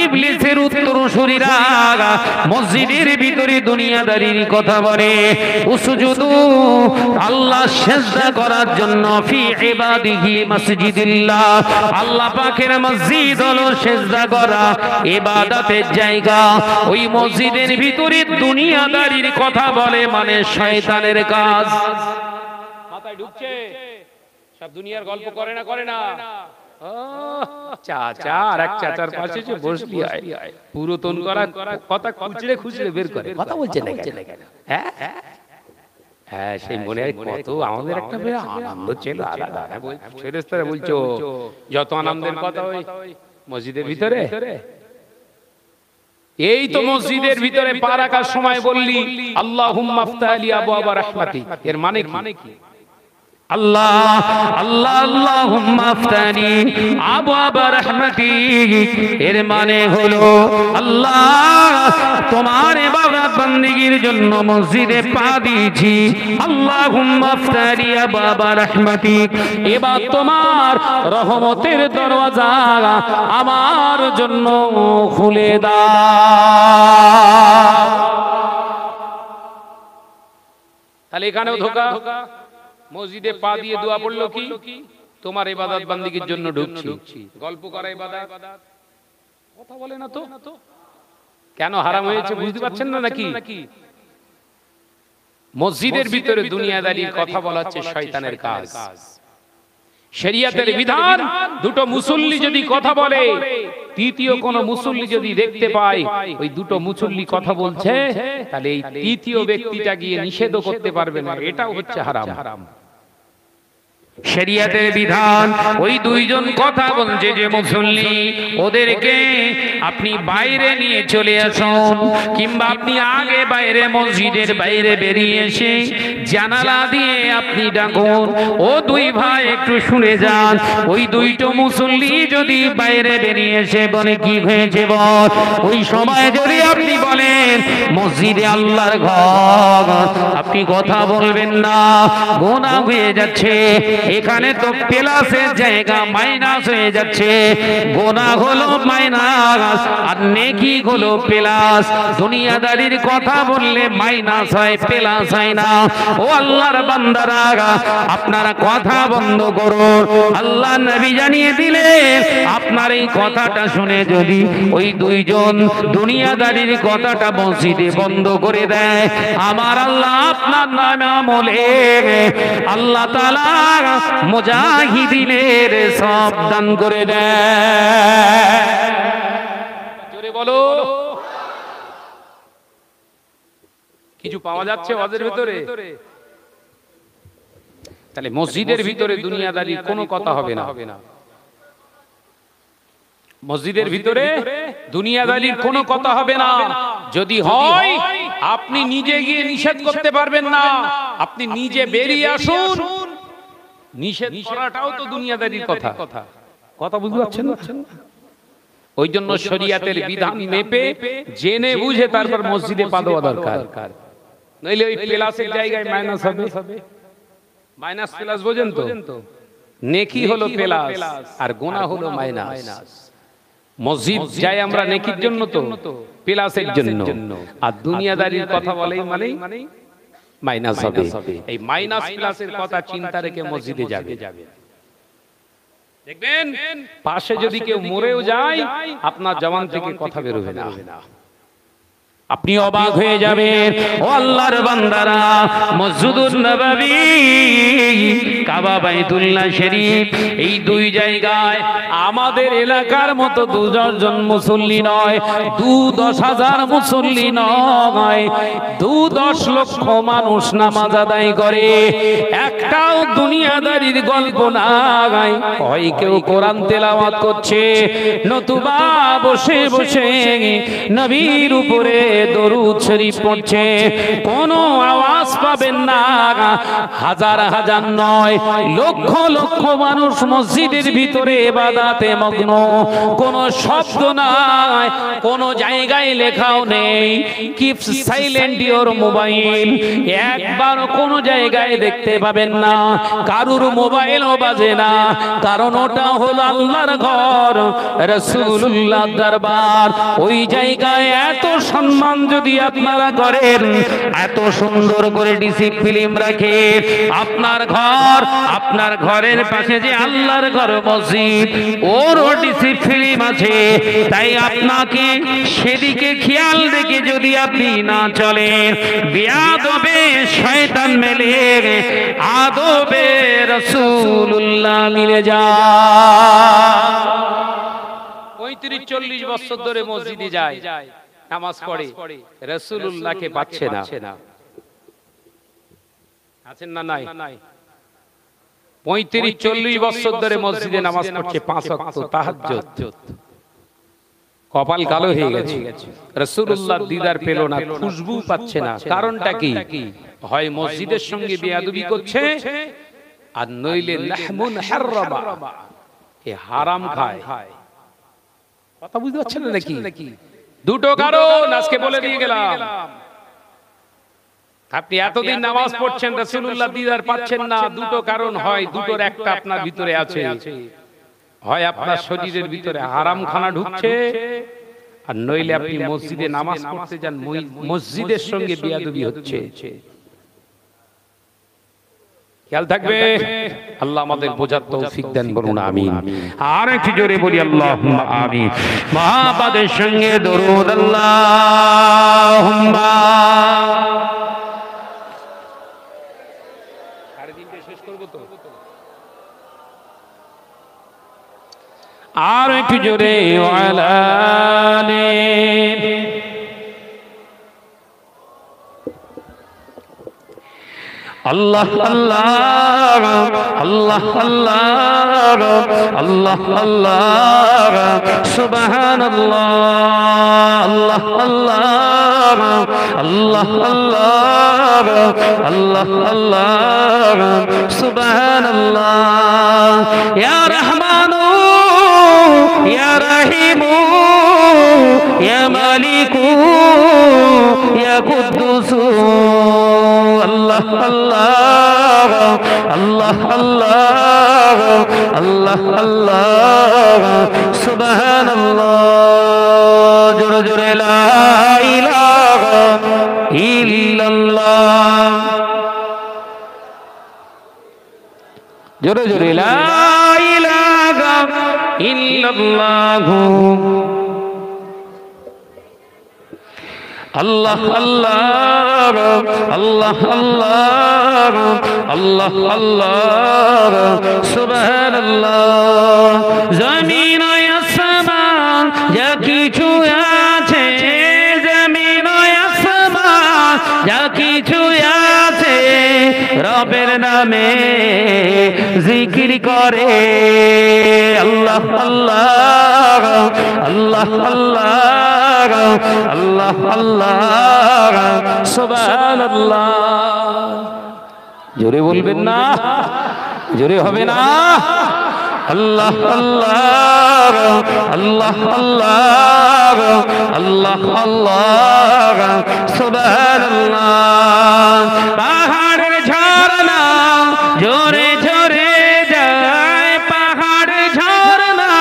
[SPEAKER 2] ইবলিসের উত্তরসূরিরা মসজিদের ভিতরে দুনিয়াদারির কথা বলে। উসজুদু, আল্লাহ সিজদা করার জন্য, ফি ইবাদিহি মাসজিদুল্লাহ, আল্লাহ পাকের মসজিদ হলো সিজদা করা, ইবাদতের জায়গা। ওই মসজিদের ভিতরে দুনিয়াদারির কথা বলে, মানে শয়তানের কাজ।
[SPEAKER 1] মাথায় ঢুকছে? সব দুনিয়ার গল্প করে না? চাচা আর এক চাচার পাশে যে বসলি, পুরাতন করা কথা খুচড়ে বের করে কথা বলছে না কেন? হ্যাঁ, সেই মনে হয় কত আমাদের একটা আনন্দ ছিল আলাদা। ফেরেশতারা বলছো যত আনন্দের কথা ওই মসজিদের ভিতরে। এই তো মসজিদের ভিতরে পা রাখার সময় বললি আল্লাহুম্মা আফতাহ লি আবওয়াবা রাহমাতি, এর মানে কি?
[SPEAKER 2] আল্লাহ আল্লাহ আল্লাহুম্মা আফতানি আবওয়াবা রাহমাতি, এর মানে হলো আল্লাহ, তোমার ইবাদত বندگির জন্য মসজিদে পা দিয়েছি। আল্লাহুম্মা আফতানি আবওয়াবা রাহমাতি, এবার তোমার রহমতের দরওয়াজা আমার জন্য খুলে দাও। তাহলে এখানেও ধোঁকা। মসজিদে পা দিয়ে দোয়া পড়লো কি? তোমার ইবাদত বান্দিগির জন্য ঢুকছি। গল্প করা ইবাদত, কথা বলে না তো। কেন হারাম হয়েছে বুঝতে পারছেন না নাকি? মসজিদের ভিতরে দুনিয়াদারির কথা বলা হচ্ছে শয়তানের কাজ। শরিয়তের বিধান, দুটো মুসল্লি যদি কথা বলে, তৃতীয় কোন মুসল্লি যদি দেখতে পায় ওই দুটো মুসল্লি কথা বলছে, তাহলে এই তৃতীয় ব্যক্তিটা গিয়ে নিষেধ করতে পারবে না, এটাও হচ্ছে হারাম। শরিয়তের বিধান, ওই দুইজন কথা বলছে যে মুসল্লি, ওদেরকে আপনি বাইরে নিয়ে চলে আসুন, কিংবা আপনি আগে বাইরে মসজিদের বাইরে বেরিয়ে এসে জানালা দিয়ে আপনি ডাকুন, ও দুই ভাই একটু শুনে যান। ওই দুইটো মুসল্লি যদি বাইরে বেরিয়ে এসে বলে কি হয়েছে বল, ওই সময় যদি আপনি বলেন মসজিদে আল্লাহর ঘর, আপনি কথা বলবেন না, গুনাহ হয়ে যাচ্ছে, এখানে তো প্লাসের জায়গা মাইনাস হয়ে যাচ্ছে। গুনাহ হলো মাইনাস আর নেকি হলো প্লাস। দুনিয়াদারির কথা বললে মাইনাস হয়, প্লাস হয় না। ও আল্লাহর বান্দারা, আপনারা কথা বন্ধ করুন। আল্লাহ নবী জানিয়ে দিলেন, আপনার এই কথাটা শুনে যদি ওই দুইজন দুনিয়াদারির কথাটা মসজিদে বন্ধ করে দেয়, আমার আল্লাহ আপনার নামে আমলে আল্লাহ তাআলা মুজাহিদিনের সব দান করে দেয়।
[SPEAKER 1] জোরে বলো, কিছু পাওয়া যাচ্ছে ওদের ভিতরে? তাহলে মসজিদের ভিতরে দুনিয়াদারির কোনো কথা হবে না। মসজিদের ভিতরে দুনিয়াদারির কোনো কথা হবে না। যদি হয় আপনি নিজে গিয়ে নিষেধ করতে পারবেন না, আপনি নিজে বেরিয়ে আসুন। নিষেধ করাটাও তো দুনিয়াদারির কথা। কথা বুঝতে পারছেন না? ওই জন্য শরীয়তের বিধান মেপে জেনে বুঝে তারপর মসজিদে পা দেওয়া দরকার। নইলে ওই প্লাসের জায়গায় মাইনাস হবে। মাইনাস প্লাস বোঝেন তো? নেকি হলো প্লাস আর গুনাহ হলো মাইনাস। মসজিদ যাই আমরা নেকির জন্য, তো প্লাসের জন্য। আর দুনিয়াদারির কথা বলেই মানেই মাইনাস হবে। এই মাইনাস প্লাসের কথা চিন্তা রেখে মসজিদে যাবে। দেখবেন পাশে যদি কেউ মরেও যায়, আপনার জবান থেকে কথা বেরোবে না। আপনি অবাক হয়ে যাবেন। ও আল্লাহর বান্দারা, মসজিদুন নববী, কাবা বাইতুল্লাহ শরীফ, এই দুই জায়গায় আমাদের এলাকার মতো 2-10 মুসল্লি নয়, 2-10,000 মুসল্লি নয়, 2-10 লক্ষ মানুষ নামাজ আদায় করে। একটাও দুনিয়াদারির গল্প নাই। হয় কেউ কোরআন তেলাওয়াত করছে, নতুবা বসে বসে নবীর উপরে দরুদ শরীফ পড়ছে। কোন আওয়াজ পাবেন না। হাজার হাজার নয়, লক্ষ লক্ষ মানুষ মসজিদের ভিতরে ইবাদতে মগ্ন। কোন শব্দ নাই, কোন জায়গায় লেখাও নেই কিপ সাইলেন্ট ইওর মোবাইল। একবার কোন জায়গায় দেখতে পাবেন না কারুর মোবাইলও বাজে না, কারণ ওটা হলো আল্লাহর ঘর, রাসূলুল্লাহর দরবার। ওই জায়গায় এত সম্মান যদি আপনারা করেন, এত সুন্দর করে ডিসিপ্লিন রাখেন, আপনার ঘর, আপনার ঘরের পাশে যে আল্লাহর ঘর মসজিদ, ওরও ডিসিপ্লিন আছে। তাই আপনাকে সেদিকে খেয়াল রেখে যদি আপনি না চলেন, বেয়াদবে শয়তান মেলে আদবে রাসূলুল্লাহ মিলে যায়। 35-40 বছর ধরে মসজিদে যায়, নামাজ পড়ে, রাসূলুল্লাহকে পাচ্ছে না। আছেন না? নাই। 35-40 বছর ধরে মসজিদে নামাজ পড়ছে, 5 ওয়াক্ত তাহাজ্জুদ। কপাল কালো হয়ে গেছে, রাসূলুল্লাহর দিদার পেল না, খুশবু পাচ্ছে না। কারণটা কি? হয় মসজিদের সঙ্গে বেয়াদবি করছে, আর নইলে লাহমুন হারামা, এ হারাম খায়। কথা বুঝতে পারছেন না নাকি? দুটো কারণ আজকে বলে দিয়ে গেলাম। আপনি এতদিন নামাজ পড়ছেন, রাসূলুল্লাহ দিদার পাচ্ছেন না, দুটো কারণ হয়। দুটোর একটা আপনার ভিতরে আছে। হয় আপনার শরীরের ভিতরে হারাম খানা ঢুকছে, আর নইলে আপনি মসজিদে নামাজ পড়তে যান, মসজিদের সঙ্গে বেয়াদবি হচ্ছে। খেয়াল থাকবে। আল্লাহ আমাদের বোঝার তৌফিক দেন, বলুন আমিন। আর একটু জোরে বলি আল্লাহুম্মা আমিন। মহাপাদের সঙ্গে দরুদ আল্লাহুম্মা। সাড়ে 3টে শেষ করব তো। আর একটু জোরে ওয়ালালে। আল্লাহ আল্লাহ আল্লাহ আল্লাহ আল্লাহ আল্লাহ সুবহানাল্লাহ আল্লাহ আল্লাহ আল্লাহ আল্লাহ আল্লাহ আল্লাহ সুবহানাল্লাহ। ইয়া রহমানু ইয়া রহিমু ইয়া মালিকু ইয়া কুদ্দুসু আল্লাহ আল্লাহ আল্লাহ আল্লাহ
[SPEAKER 2] আল্লাহ আল্লাহ সুবহানাল্লাহ জোরে জোরে লা ইলাহা ইল্লাল্লাহ জোরে জোরে লা ইলাহা ইল্লাল্লাহ আল্লাহ আল্লাহ আল্লাহ আল্লাহ আল্লাহ আল্লাহ সুবহানাল্লাহ জমিন ও আসমান যা কিছু আছে জমিন ও আসমান যা কিছু আছে রবের নামে জিকির করে আল্লাহ আল্লাহ আল্লাহ আল্লাহ আল্লাহ আল্লাহ সুবহানাল্লাহ জোরে বলবেন না জোরে হবে না আল্লাহ আল্লাহ আল্লাহ আল্লাহ আল্লাহ আল্লাহ সুবহানাল্লাহ পাহাড়ের ঝরনা জোরে জোরে যায় পাহাড়ের ঝরনা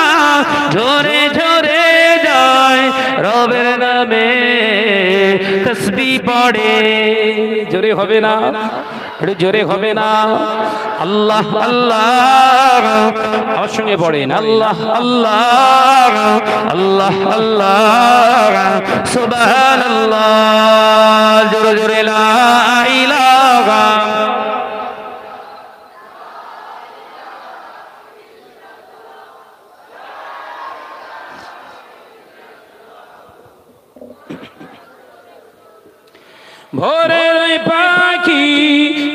[SPEAKER 2] জোরে জোরে যায় রবের নামে তসবিহ পড়ে জোরে হবে না একটু জোরে হবে না আল্লাহ আল্লাহ আমার সঙ্গে পড়েন আল্লাহ আল্লাহ আল্লাহ আল্লাহ সুবহানাল্লাহ জোরে জোরে লা ইলাহা ভোরের পাখি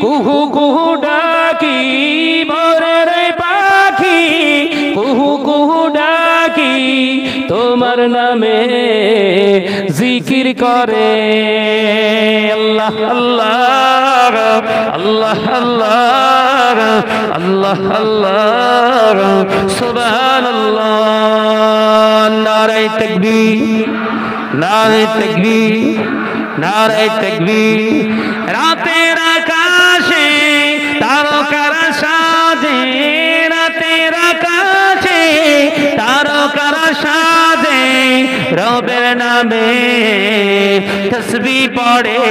[SPEAKER 2] কুহু কুহু ডাকি ভোরের পাখি কুহু কুহু ডাকি তোমার নামে জিকির করে আল্লাহ আল্লাহ আল্লাহ আল্লাহ আল্লাহ আল্লাহ সুবহানাল্লাহ নারে তাকবীর নারে তাকবীর নারে তাকবীর রাতের আকাশে তারকারা সাজে রাতের আকাশে তারকারা সাজে রবের নামে তসবিহ পড়ে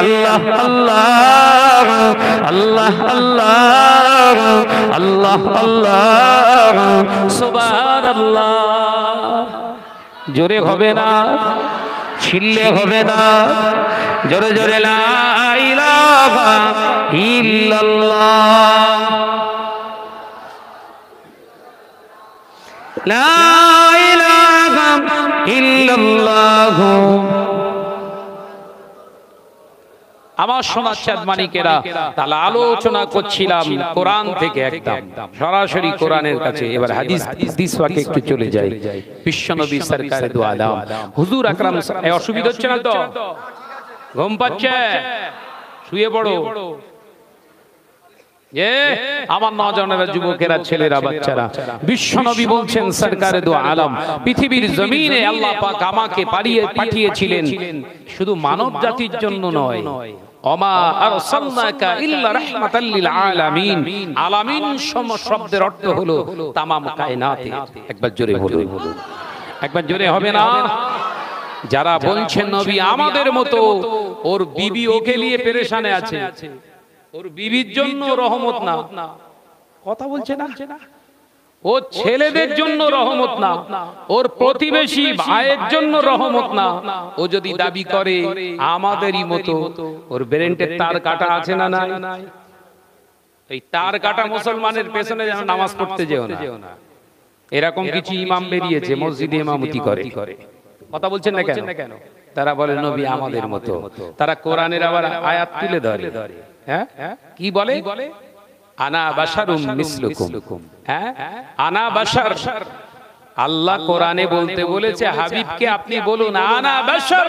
[SPEAKER 2] আল্লাহ আল্লাহ আল্লাহ আল্লাহ আল্লাহ আল্লাহ সুবহানাল্লাহ জোরে হবে না ছিললে হবে না জোরে জোরে লা ইলাহা ইল্লাল্লাহ লা ইলাহা ইল্লাল্লাহ আমার সোনার চাঁদ মানিকেরা তাহলে আলোচনা করছিলাম কোরআন থেকে একদম সরাসরি কোরআনের কাছে এবার হাদিস ওয়াকে একটু চলে যাই বিশ্বনবী সরকারে দু আলম হুজুর আকরাম অসুবিধা হচ্ছে না তো ঘুম পাচ্ছে শুয়ে পড়ো আমার নওজওয়ানেরা যুবকেরা ছেলেরা বাচ্চারা বিশ্বনবী বলছেন সরকারে দু আলম পৃথিবীর জমিনে আল্লাহ পাক আমাকে পাঠিয়েছিলেন শুধু মানব জাতির জন্য নয় ওমা আরসালনাকা ইল্লা রাহমাতাল লিল আলামিন আলামিন শব্দের অর্থ হলো तमाम কায়নাতে একবার জোরে বলুন একবার জোরে হবে না যারা বলছেন নবী আমাদের মতো ওর বিবি ওকে নিয়ে পেরেশানে আছে ওর বিবির জন্য রহমত না কথা বলছে না ও ছেলেদের জন্য রহমত না ওর প্রতিবেশী ভাইয়ের জন্য রহমত না ও যদি দাবি করে আমাদেরই মতো ওর ব্রেনের তার কাটা আছে না নাই এই তার কাটা মুসলমানের পেছনে যেন নামাজ পড়তে যেও না এরকম কিছু ইমাম বেরিয়েছে মসজিদে ইমামতি করে কথা বলছেন না কেন তারা বলে নবী আমাদের মতো তারা কোরআনের আবার আয়াত তুলে ধরে হ্যাঁ কি বলে আনা বাশারুম মিসলুকুম হ্যাঁ আনা বাশার আল্লাহ কোরআনে বলতে বলেছে হাবিবকে আপনি বলুন আনা বাশার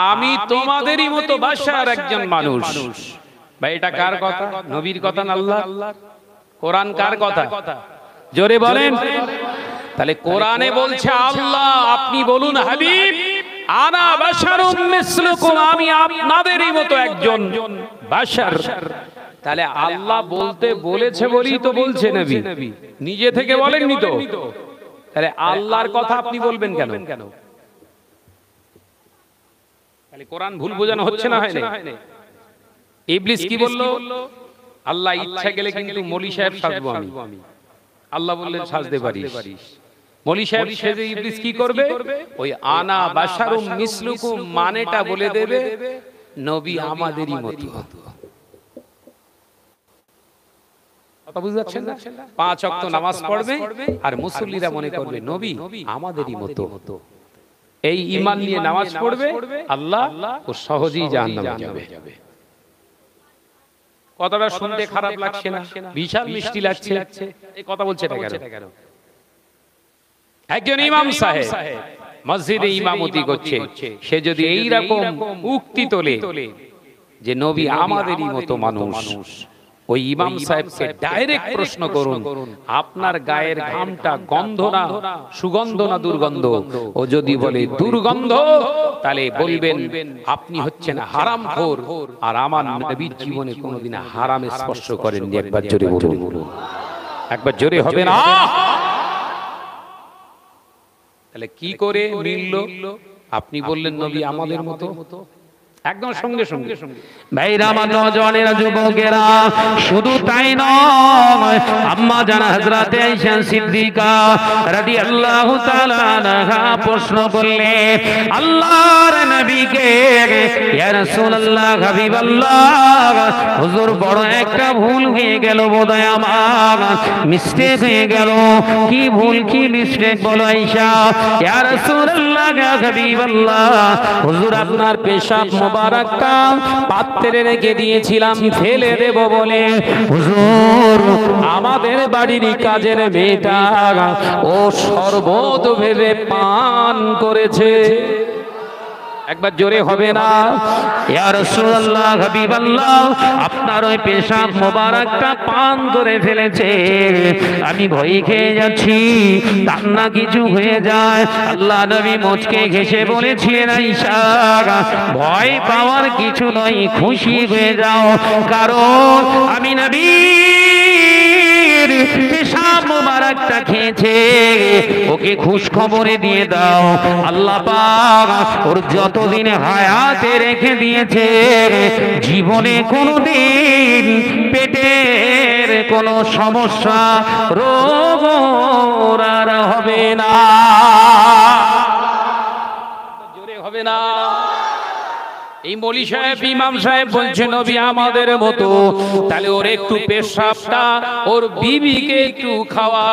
[SPEAKER 2] আমি তোমাদেরই মতো বাশার একজন মানুষ ভাই এটা কার কথা নবীর কথা না আল্লাহ কোরআন কার কথা জোরে বলেন তাহলে কোরআনে বলছে আল্লাহ আপনি বলুন হাবিব আনা বাশারুম মিসলুকুম আমি আপনাদেরই মতো একজন বাশার
[SPEAKER 1] তাহলে আল্লাহ বলতে বলেছে বলেই তো বলছে নবী, নিজে থেকে বলেননি তো। তাহলে আল্লাহর কথা আপনি বলবেন কেন? তাহলে কোরআন ভুল বোঝানো হচ্ছে না, হয় না? ইবলিস কি বলল? আল্লাহ ইচ্ছা গেলে কিন্তু মলি সাহেব সাজবো আমি। আল্লাহ বললেন সাজতে পারিস। মলি সাহেব সেজে ইবলিস কি করবে? ওই আনা বাশারুম মিসলুকুম মানেটা বলে দেবে, নবী আমাদেরই মতো। কথা বুঝতে পারছেন না? 5 ওয়াক্ত নামাজ পড়বে আর মুসল্লিরা মনে করবে নবী আমাদেরই মতো। এই ঈমান নিয়ে নামাজ পড়বে, আল্লাহ ও সহজেই জাহান্নামে যাবে। কথাটা শুনতে খারাপ লাগছে না? বিশাল মিষ্টি লাগছে। এই কথা বলছে এটা কেন? একজন ইমাম সাহেব মসজিদে ইমামতি করছে, সে যদি এই রকম উক্তি তোলে যে নবী আমাদেরই মতো মানুষ, ওই ইমাম সাহেবকে ডাইরেক্ট প্রশ্ন করুন, আপনার গায়ের ঘামটা গন্ধ না সুগন্ধ না দুর্গন্ধ? ও যদি বলে দুর্গন্ধ, তাহলে বলবেন আপনি হচ্ছেন হারামখোর, আর আমার নবীর জীবনে কোনোদিন হারাম স্পর্শ করেননি। একবার জোরে বলুন, একবার জোরে হবে না? তাহলে কি করে মিলল? আপনি বললেন নবী আমাদের মতো, একদম সঙ্গে সঙ্গে।
[SPEAKER 2] ভাইরা আমার নওজওয়ানেরা যুবকেরা, শুধু তাই নয়, আম্মা জান হযরতে আয়েশা সিদ্দিকা রাদিয়াল্লাহু তাআলা আনহা প্রশ্ন করলেন আল্লাহর নবীকে, ইয়া রাসূলুল্লাহ হাবিবাল্লাহ, হুজুর বড় একটা ভুল হয়ে গেল বোধহয়, আমার মিস্টেক হয়ে গেল। কি ভুল, কি মিস্টেক বলো আয়েশা? ইয়া রাসূলুল্লাহ হাবিবাল্লাহ, হুজুর আপনার পেশাব মোবারকটা পাত্রে রেখে দিয়েছিলাম ফেলে দেব বলে, হুজুর আমাদের বাড়ির কাজের মেয়েটা ও শরবত ভেবে পান করেছে। একবার জোরে হবে না? ইয়া রাসূলুল্লাহ হাবিবাল্লাহ, আপনার ওই পেশাব মোবারকটা পান করে ফেলেছে, আমি ভয় খেয়ে যাচ্ছি তার না কিছু হয়ে যায়। আল্লাহ নবী মুচকে ঘেঁষে বলেছিলেন আয়েশা, ভয় পাওয়ার কিছু নয়, খুশি হয়ে যাও, কারণ আমি নবী পেশাব মোবারকটা খেয়েছে, ওকে খুশ খবরে দিয়ে দাও। আল্লাহ পাক ওর যতদিন হায়াতে রেখে দিয়েছে, জীবনে কোনোদিন পেটের কোনো সমস্যা রোগ আর হবে না।
[SPEAKER 1] জোরে হবে না? এই মৌলী সাহেব ইমাম সাহেব বলছে নবী আমাদের মতো, তাহলে ওর একটু পেশাবটা ওর বিবিকে একটু খাওয়া।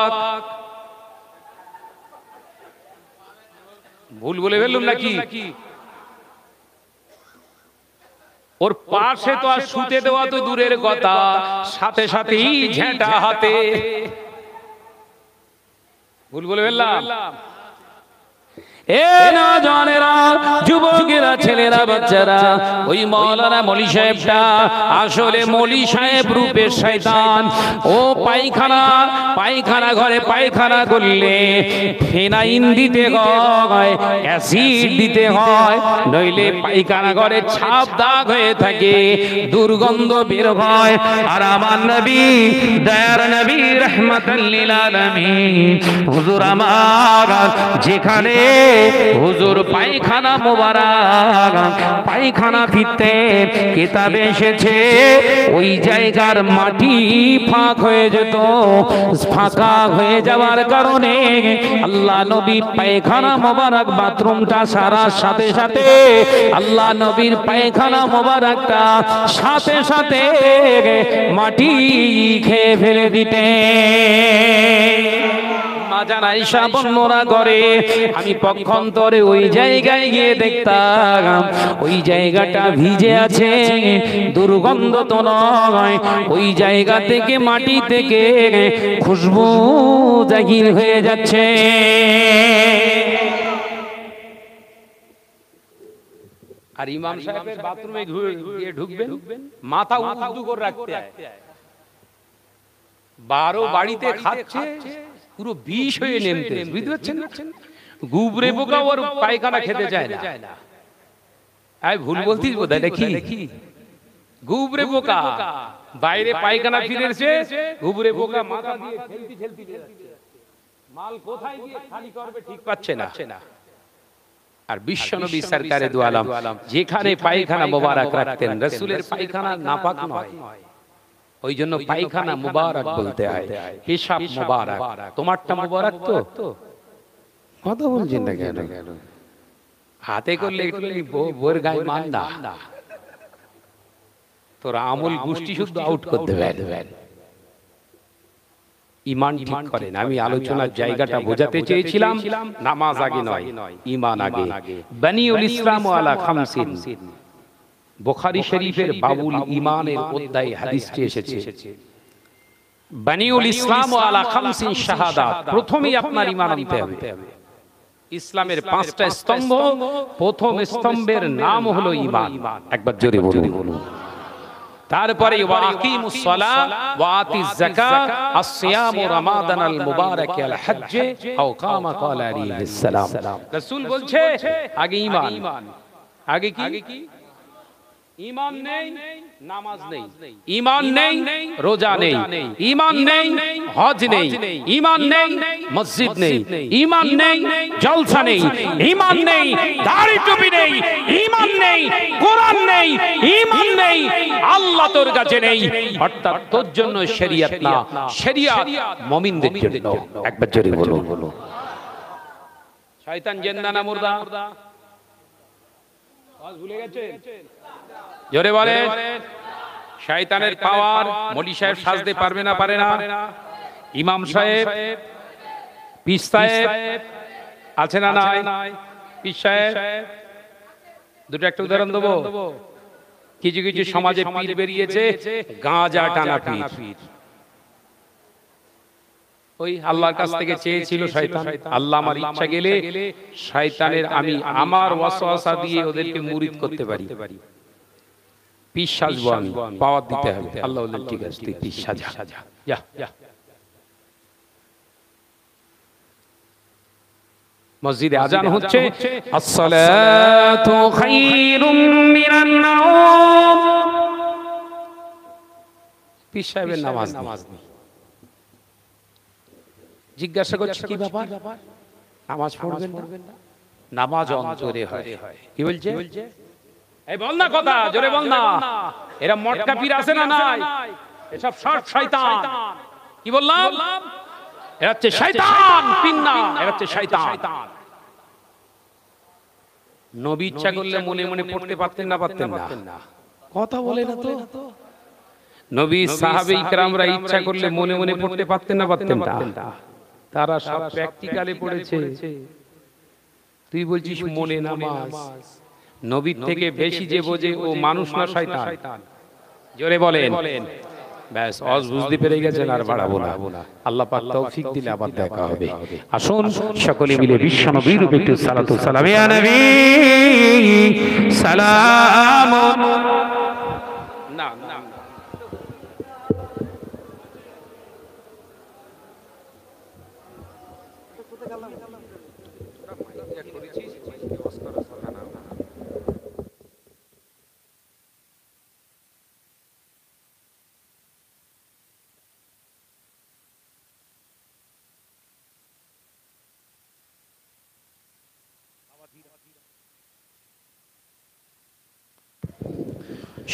[SPEAKER 1] ভুল বলে ফেললাম নাকি? ওর পাশে তো আর শুতে দেওয়া তো দূরের কথা, সাথে সাথেই ঝেঁটা হাতে। ভুল বলে ফেললাম? এ নওজওয়ানেরা, যুবকেরা, ছেলেরা, বাচ্চারা, ওই মাওলানা মৌলী সাহেবটা আসলে মৌলী সাহেব রূপে শয়তান। ও পায়খানা ঘরে পায়খানা করলে ফেনাইল দিতে হয়, অ্যাসিড দিতে হয়, নইলে পায়খানা ঘরে ছাপ দাগ হয়ে থাকে, দুর্গন্ধ বের হয়। আর আমার নবী, দয়ার নবী, রাহমাতাল লিল আলামিন, হুজুর আমার যেখানে হুজুর পায়খানা মোবারক পায়খানা ফিরতে কিতাবে এসেছে, ওই জায়গার মাটি ফাঁক হয়ে যেত। ফাঁকা হয়ে যাওয়ার কারণে আল্লাহ নবী পায়খানা মোবারক বাথরুমটা সারার সাথে সাথে আল্লাহ নবীর পায়খানা মোবারকটা সাথে সাথে মাটি খেয়ে ফেলে দিতে। জান আয়েশা বর্ণনা করে, আমি পক্ষান্তরে ওই জায়গায় গিয়ে দেখতাম ওই জায়গাটা ভিজে আছে, দুর্গন্ধ তো নয়, ওই জায়গা থেকে মাটি থেকে খুশবু জাহির হয়ে যাচ্ছে। আর ইমাম সাহেবের বাথরুমে গিয়ে ঢুকবেন, মাথা উঁচু করে রাখতে হয়। 12 বাড়িতে খাচ্ছে, পুরো বিষ হয়ে নেমতে, বুঝতে পারছেন? গুবরে পোকা ওর পায়খানা খেতে চায় না। আমি ভুল বলতিস বোধহয় নাকি? গুবরে পোকা বাইরে পায়খানা ফিরেছে, ঘুবরে বোকা মাথা দিয়ে ঠেলতে ঠেলতে যাচ্ছে, মাল কোথায় গিয়ে খালি করবে ঠিক পাচ্ছে না। আর বিশ্বনবী সরকারে দু আলম যেখানে পায়খানা মোবারক রাখতেন, রাসূলের পায়খানা নাপাক নয়, ওই জন্য পায়খানা মুবারক বলতে হয়, পেশাব মুবারক। তোমারটা মুবারক তো? কথা বলছেন না কেন? হাতে করলে একটু বোর গায়ে মান্দা, তোরা আমল গোষ্ঠী শুদ্ধ আউট করতে দেবেন। ঈমান ঠিক করেন। আমি আলোচনার জায়গাটা বোঝাতে চেয়েছিলাম, নামাজ আগে নয়, ঈমান আগে। বানিউল ইসলাম আলা খামসিন, বুখারী শরীফের বাবুল ঈমানের অধ্যায়ে হাদিসটি এসেছে। বানিউল ইসলাম আলা খামসিন শাহাদাত, প্রথমেই আপনার ঈমান আনতে হবে। ইসলামের পাঁচটা স্তম্ভ, প্রথম স্তম্ভের নাম হলো ঈমান। একবার জোরে বলুন। তারপরে ওয়াকিমুস সালাহ ওয়া আতিজ যাকাত আস-সিয়াম রমাদান আল মুবারাক আল হজ্জ আও কামা ক্বালা আলাইহিস সালাম। রাসূল বলছে আগে ঈমান, আগে কি? ঈমান নেই নামাজ নেই, ঈমান নেই রোজা নেই, ঈমান নেই হজ নেই, ঈমান নেই মসজিদ নেই, ঈমান নেই জলসা নেই, ঈমান নেই দাড়ি টুপি নেই, ঈমান নেই কোরআন নেই, ঈমান নেই আল্লাহ তোর কাছে নেই। অর্থাৎ তোর জন্য শরীয়ত না, শরীয়ত মুমিনদের জন্য। একবার জোরে বলুন। শয়তান জিন্দা না মুর্দা? আজ ভুলে গেছেন? জোরে বলে। শয়তানের পাওয়ার, মৌলী সাহেব সাজতে পারবে না, পারে না? ইমাম সাহেব, পীর সাহেব আছে না নাই? পীর সাহেব, দুটো একটা উদাহরণ দেবো। কিছু কিছু সমাজে পীর বেরিয়েছে, গাঁজা টানা পীর। ওই আল্লাহর কাছ থেকে চেয়েছিল শয়তান, আল্লাহ আমার ইচ্ছা গেলে শয়তানের আমি আমার ওয়াসওয়াসা দিয়ে ওদেরকে মুরিদ করতে পারি, পীর সাজবো আমি, পাওয়ার দিতে হবে। আল্লাহ বললেন ঠিক আছে, তুই পীর সাজা, যা। মসজিদে আজান হচ্ছে, আসসালাতু খায়রুম মিনান নাওম। পীর সাহেবের নামাজ নেই। জিজ্ঞাসা করছে কি ব্যাপার, নামাজ পড়বেন না? নামাজ অন্তরে হয়। কি বলছে? এই বল না কথা, জোরে বল না। এরা মটকা পীর আছে না নাই? এসব সব শয়তান। কি বললাম? এরা হচ্ছে শয়তান, পীর না, এরা হচ্ছে শয়তান। নবী ইচ্ছা করলে মনে মনে পড়তে পারতেন না? পারতেন না? কথা বলে না তো। নবী সাহাবে ইকরামরা ইচ্ছা করলে মনে মনে পড়তে পারতেন না? পারতেন না? তারা সব প্র্যাকটিক্যালে পড়েছে। তুই বলছিস মনে নামাজ। নবীর থেকে বেশি যে বোঝে ও মানুষ না শয়তান? জোরে বলেন। ব্যাস, অজ বুঝতে পেরে গেছেন, আর বাড়াবো না। আল্লাহ পাক তৌফিক দিলে আবার দেখা হবে। আসুন সকলে মিলে বিশ্ব নবীর উপর একটু সালাতু সালাম। ইয়া নবী সালাম। না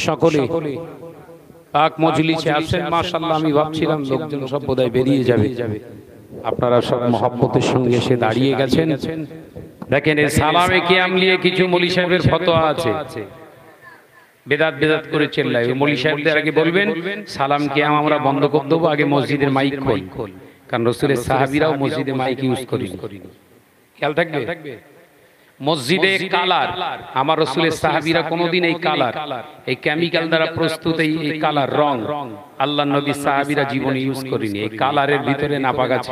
[SPEAKER 1] সকলে পাক মজলিসে আছেন, মাশাআল্লাহ। আমি ভাবছিলাম লোকজন সব বোধহয় বেরিয়ে যাবে, আপনারা সব মহব্বতের সঙ্গে এসে দাঁড়িয়ে গেছেন। দেখেন, এই সালামে কিয়াম নিয়ে কিছু মৌলী সাহেবের ফতোয়া আছে, বেদাত করে চেল্লায়। মৌলী সাহেবদের আগে বলবেন সালাম কিয়াম আমরা বন্ধ করে দেবো, আগে মসজিদের মাইক খোল। কারণ রাসূলের সাহাবীরাও মসজিদে মাইক ইউজ করেনি। খেয়াল থাকবে। মসজিদে কালার, আমার রাসূলের সাহাবীরা কোনোদিন এই কালার, এই কেমিক্যাল দ্বারা প্রস্তুত এই কালার রং আল্লাহর নবী সাহাবীরা জীবনে ইউজ করেনি। এই কালারের ভিতরে নাপাক আছে,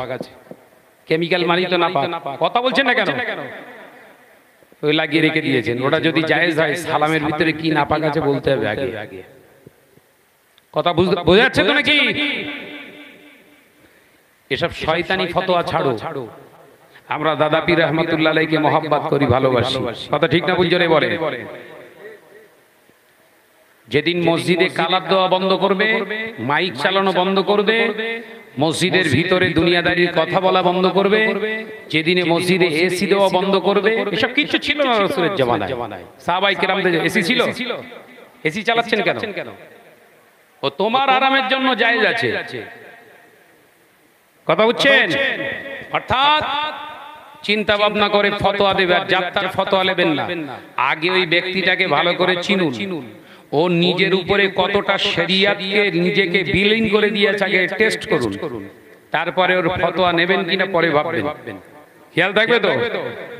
[SPEAKER 1] কেমিক্যাল মানি তো নাপাক। কথা বলছেন না কেন? ওই লাগিয়ে রেখে দিয়েছেন। ওটা যদি জায়েজ হয়, সালামের ভিতরে কি নাপাক আছে বলতে হবে আগে। কথা বোঝা যাচ্ছে তো নাকি? এসব শয়তানি ফতোয়া ছাড়ো। আমরা দাদা পীর রহমাতুল্লাহ আলাইহিকে মহব্বত করি, ভালোবাসি। কথা ঠিক না? বুঝজনে বলে। যেদিন মসজিদে কালার দেওয়া বন্ধ করবে, মাইক চালানো বন্ধ করবে, মসজিদের ভিতরে দুনিয়াদারির কথা বলা বন্ধ করবে, যেদিনে মসজিদে এসি দেওয়া বন্ধ করবে, এসব কিছু ছিল না রাসূলের জামানায়। সাহাবায়ে কেরামদের এসি ছিল? এসি চালাচ্ছেন কেন? ও তোমার আরামের জন্য জায়েজ আছে, কথা বুঝছেন? অর্থাৎ চিন্তা ভাবনা করে ফতোয়া দেবে, আর যাত্রার ফতোয়া নেবেন না। আগে ওই ব্যক্তিটাকে ভালো করে চিনুন, ও নিজের উপরে কতটা শরিয়াতকে নিজেকে বিলীন করে দিয়েছে আগে টেস্ট করুন, তারপরে ওর ফতোয়া নেবেন কিনা পরে ভাববেন। খেয়াল থাকবে তো?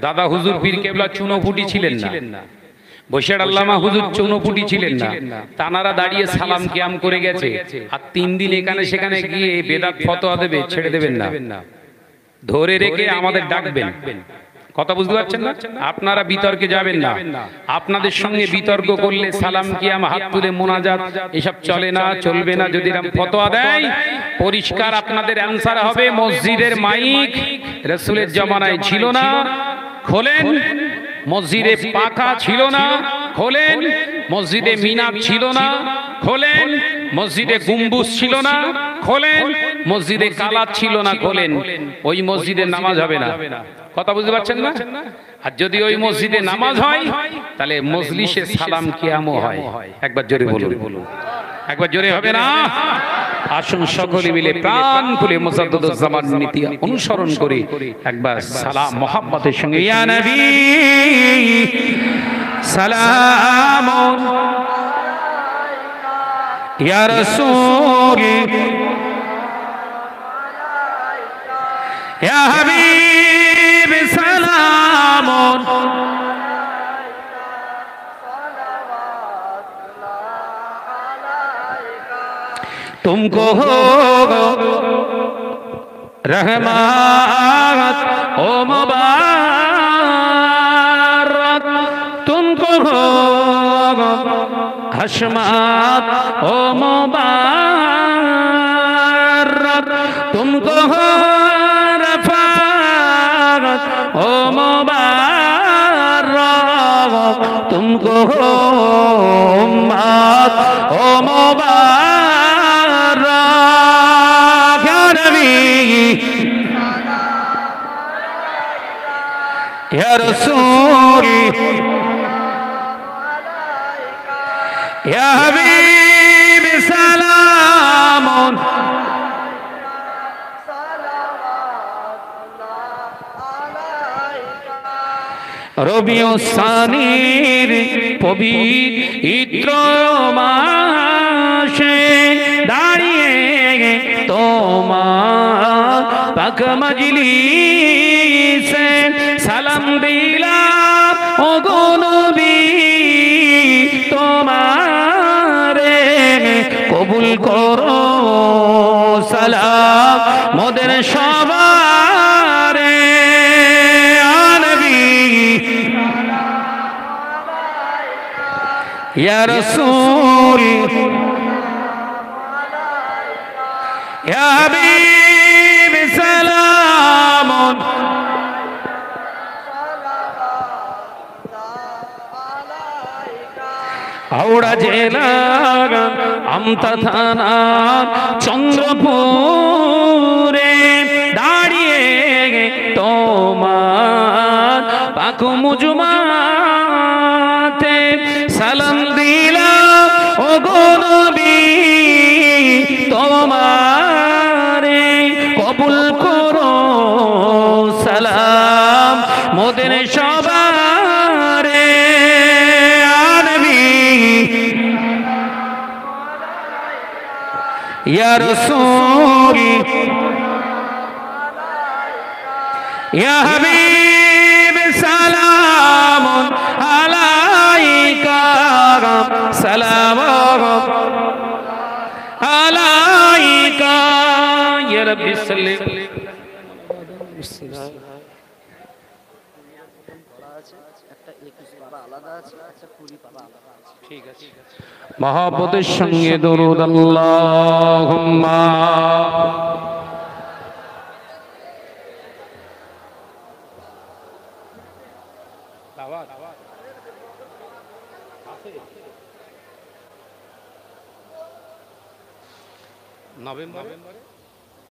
[SPEAKER 1] দাদা হুজুর পীর কেবলা চুনোপুটি ছিলেন না, বশির আল্লামা হুজুর চুনোপুটি ছিলেন না, তানারা দাঁড়িয়ে সালাম কিয়াম করে গেছে, আর 3 দিন এখানে সেখানে গিয়ে বেদাত ফতোয়া দেবে, ছেড়ে দেবেন না, ধরে রেখে আমাদের ডাকবেন। কথা বুঝতে পারছেন না? আপনারা বিতর্কে যাবেন না, আপনাদের সঙ্গে বিতর্ক করলে সালাম কিয়াম, হাত তুলে মোনাজাত, এসব চলে না, চলবে না। যদি এরকম ফতোয়া দেয়, পরিষ্কার আপনাদের অ্যানসার হবে, মসজিদের মাইক রাসূলের জামানায় ছিল না, খোলেন। মসজিদে পাখা ছিল না, খোলেন। মসজিদে মিনার ছিল না, খোলেন। মসজিদে গম্বুজ ছিল না, খোলেন। মসজিদে কালাত ছিল না, খোলেন। ওই মসজিদে নামাজ হবে না। কথা বুঝতে পারছেন না? আর যদি ওই মসজিদে নামাজ হয়, তাহলে মজলিসে সালাম কিয়ামও হয়। একবার জোরে বলুন, একবার জোরে হবে না? আসুন সকলে মিলে প্রাণ খুলে মুজাদ্দিদুজ জামান নীতি অনুসরণ করে একবার সালাম মোহাব্বতের সঙ্গে ইয়া নবী সালামুন ইয়া রাসূল ইয়া হাবিব সালামুন तुमको हो रहमत ओ मुबारक, तुमको हो हशमत ओ मुबारक, तुमको हो रफात ओ मुबारक, तुमको हो उम्मत ओ मुबारक। या रसूल या हबीब सलामुन রবিউ সানির পবিত্র মাসে দাঁড়িয়ে তোমার পাক মজলিসে সালাম দিলাম ও গো নবী, তোমারে কবুল করো সালাম মোদের সবারে। या रसूल या हबीब सलामुन हावड़ा जिला আমতা থানা চন্দ্রপুরে দাঁড়িয়ে তোমার পাক মুজমাতে সালাম দিলাম ও গো নবী, তোমারে কবুল করো সালাম মোদের সবারে। या रसूल या हबीब सलामुन अलैका सलाम अलैका या रब्बी सल्ली মহব্বতের সঙ্গে দরুদ আল্লাহুম্মা নভেম্বরে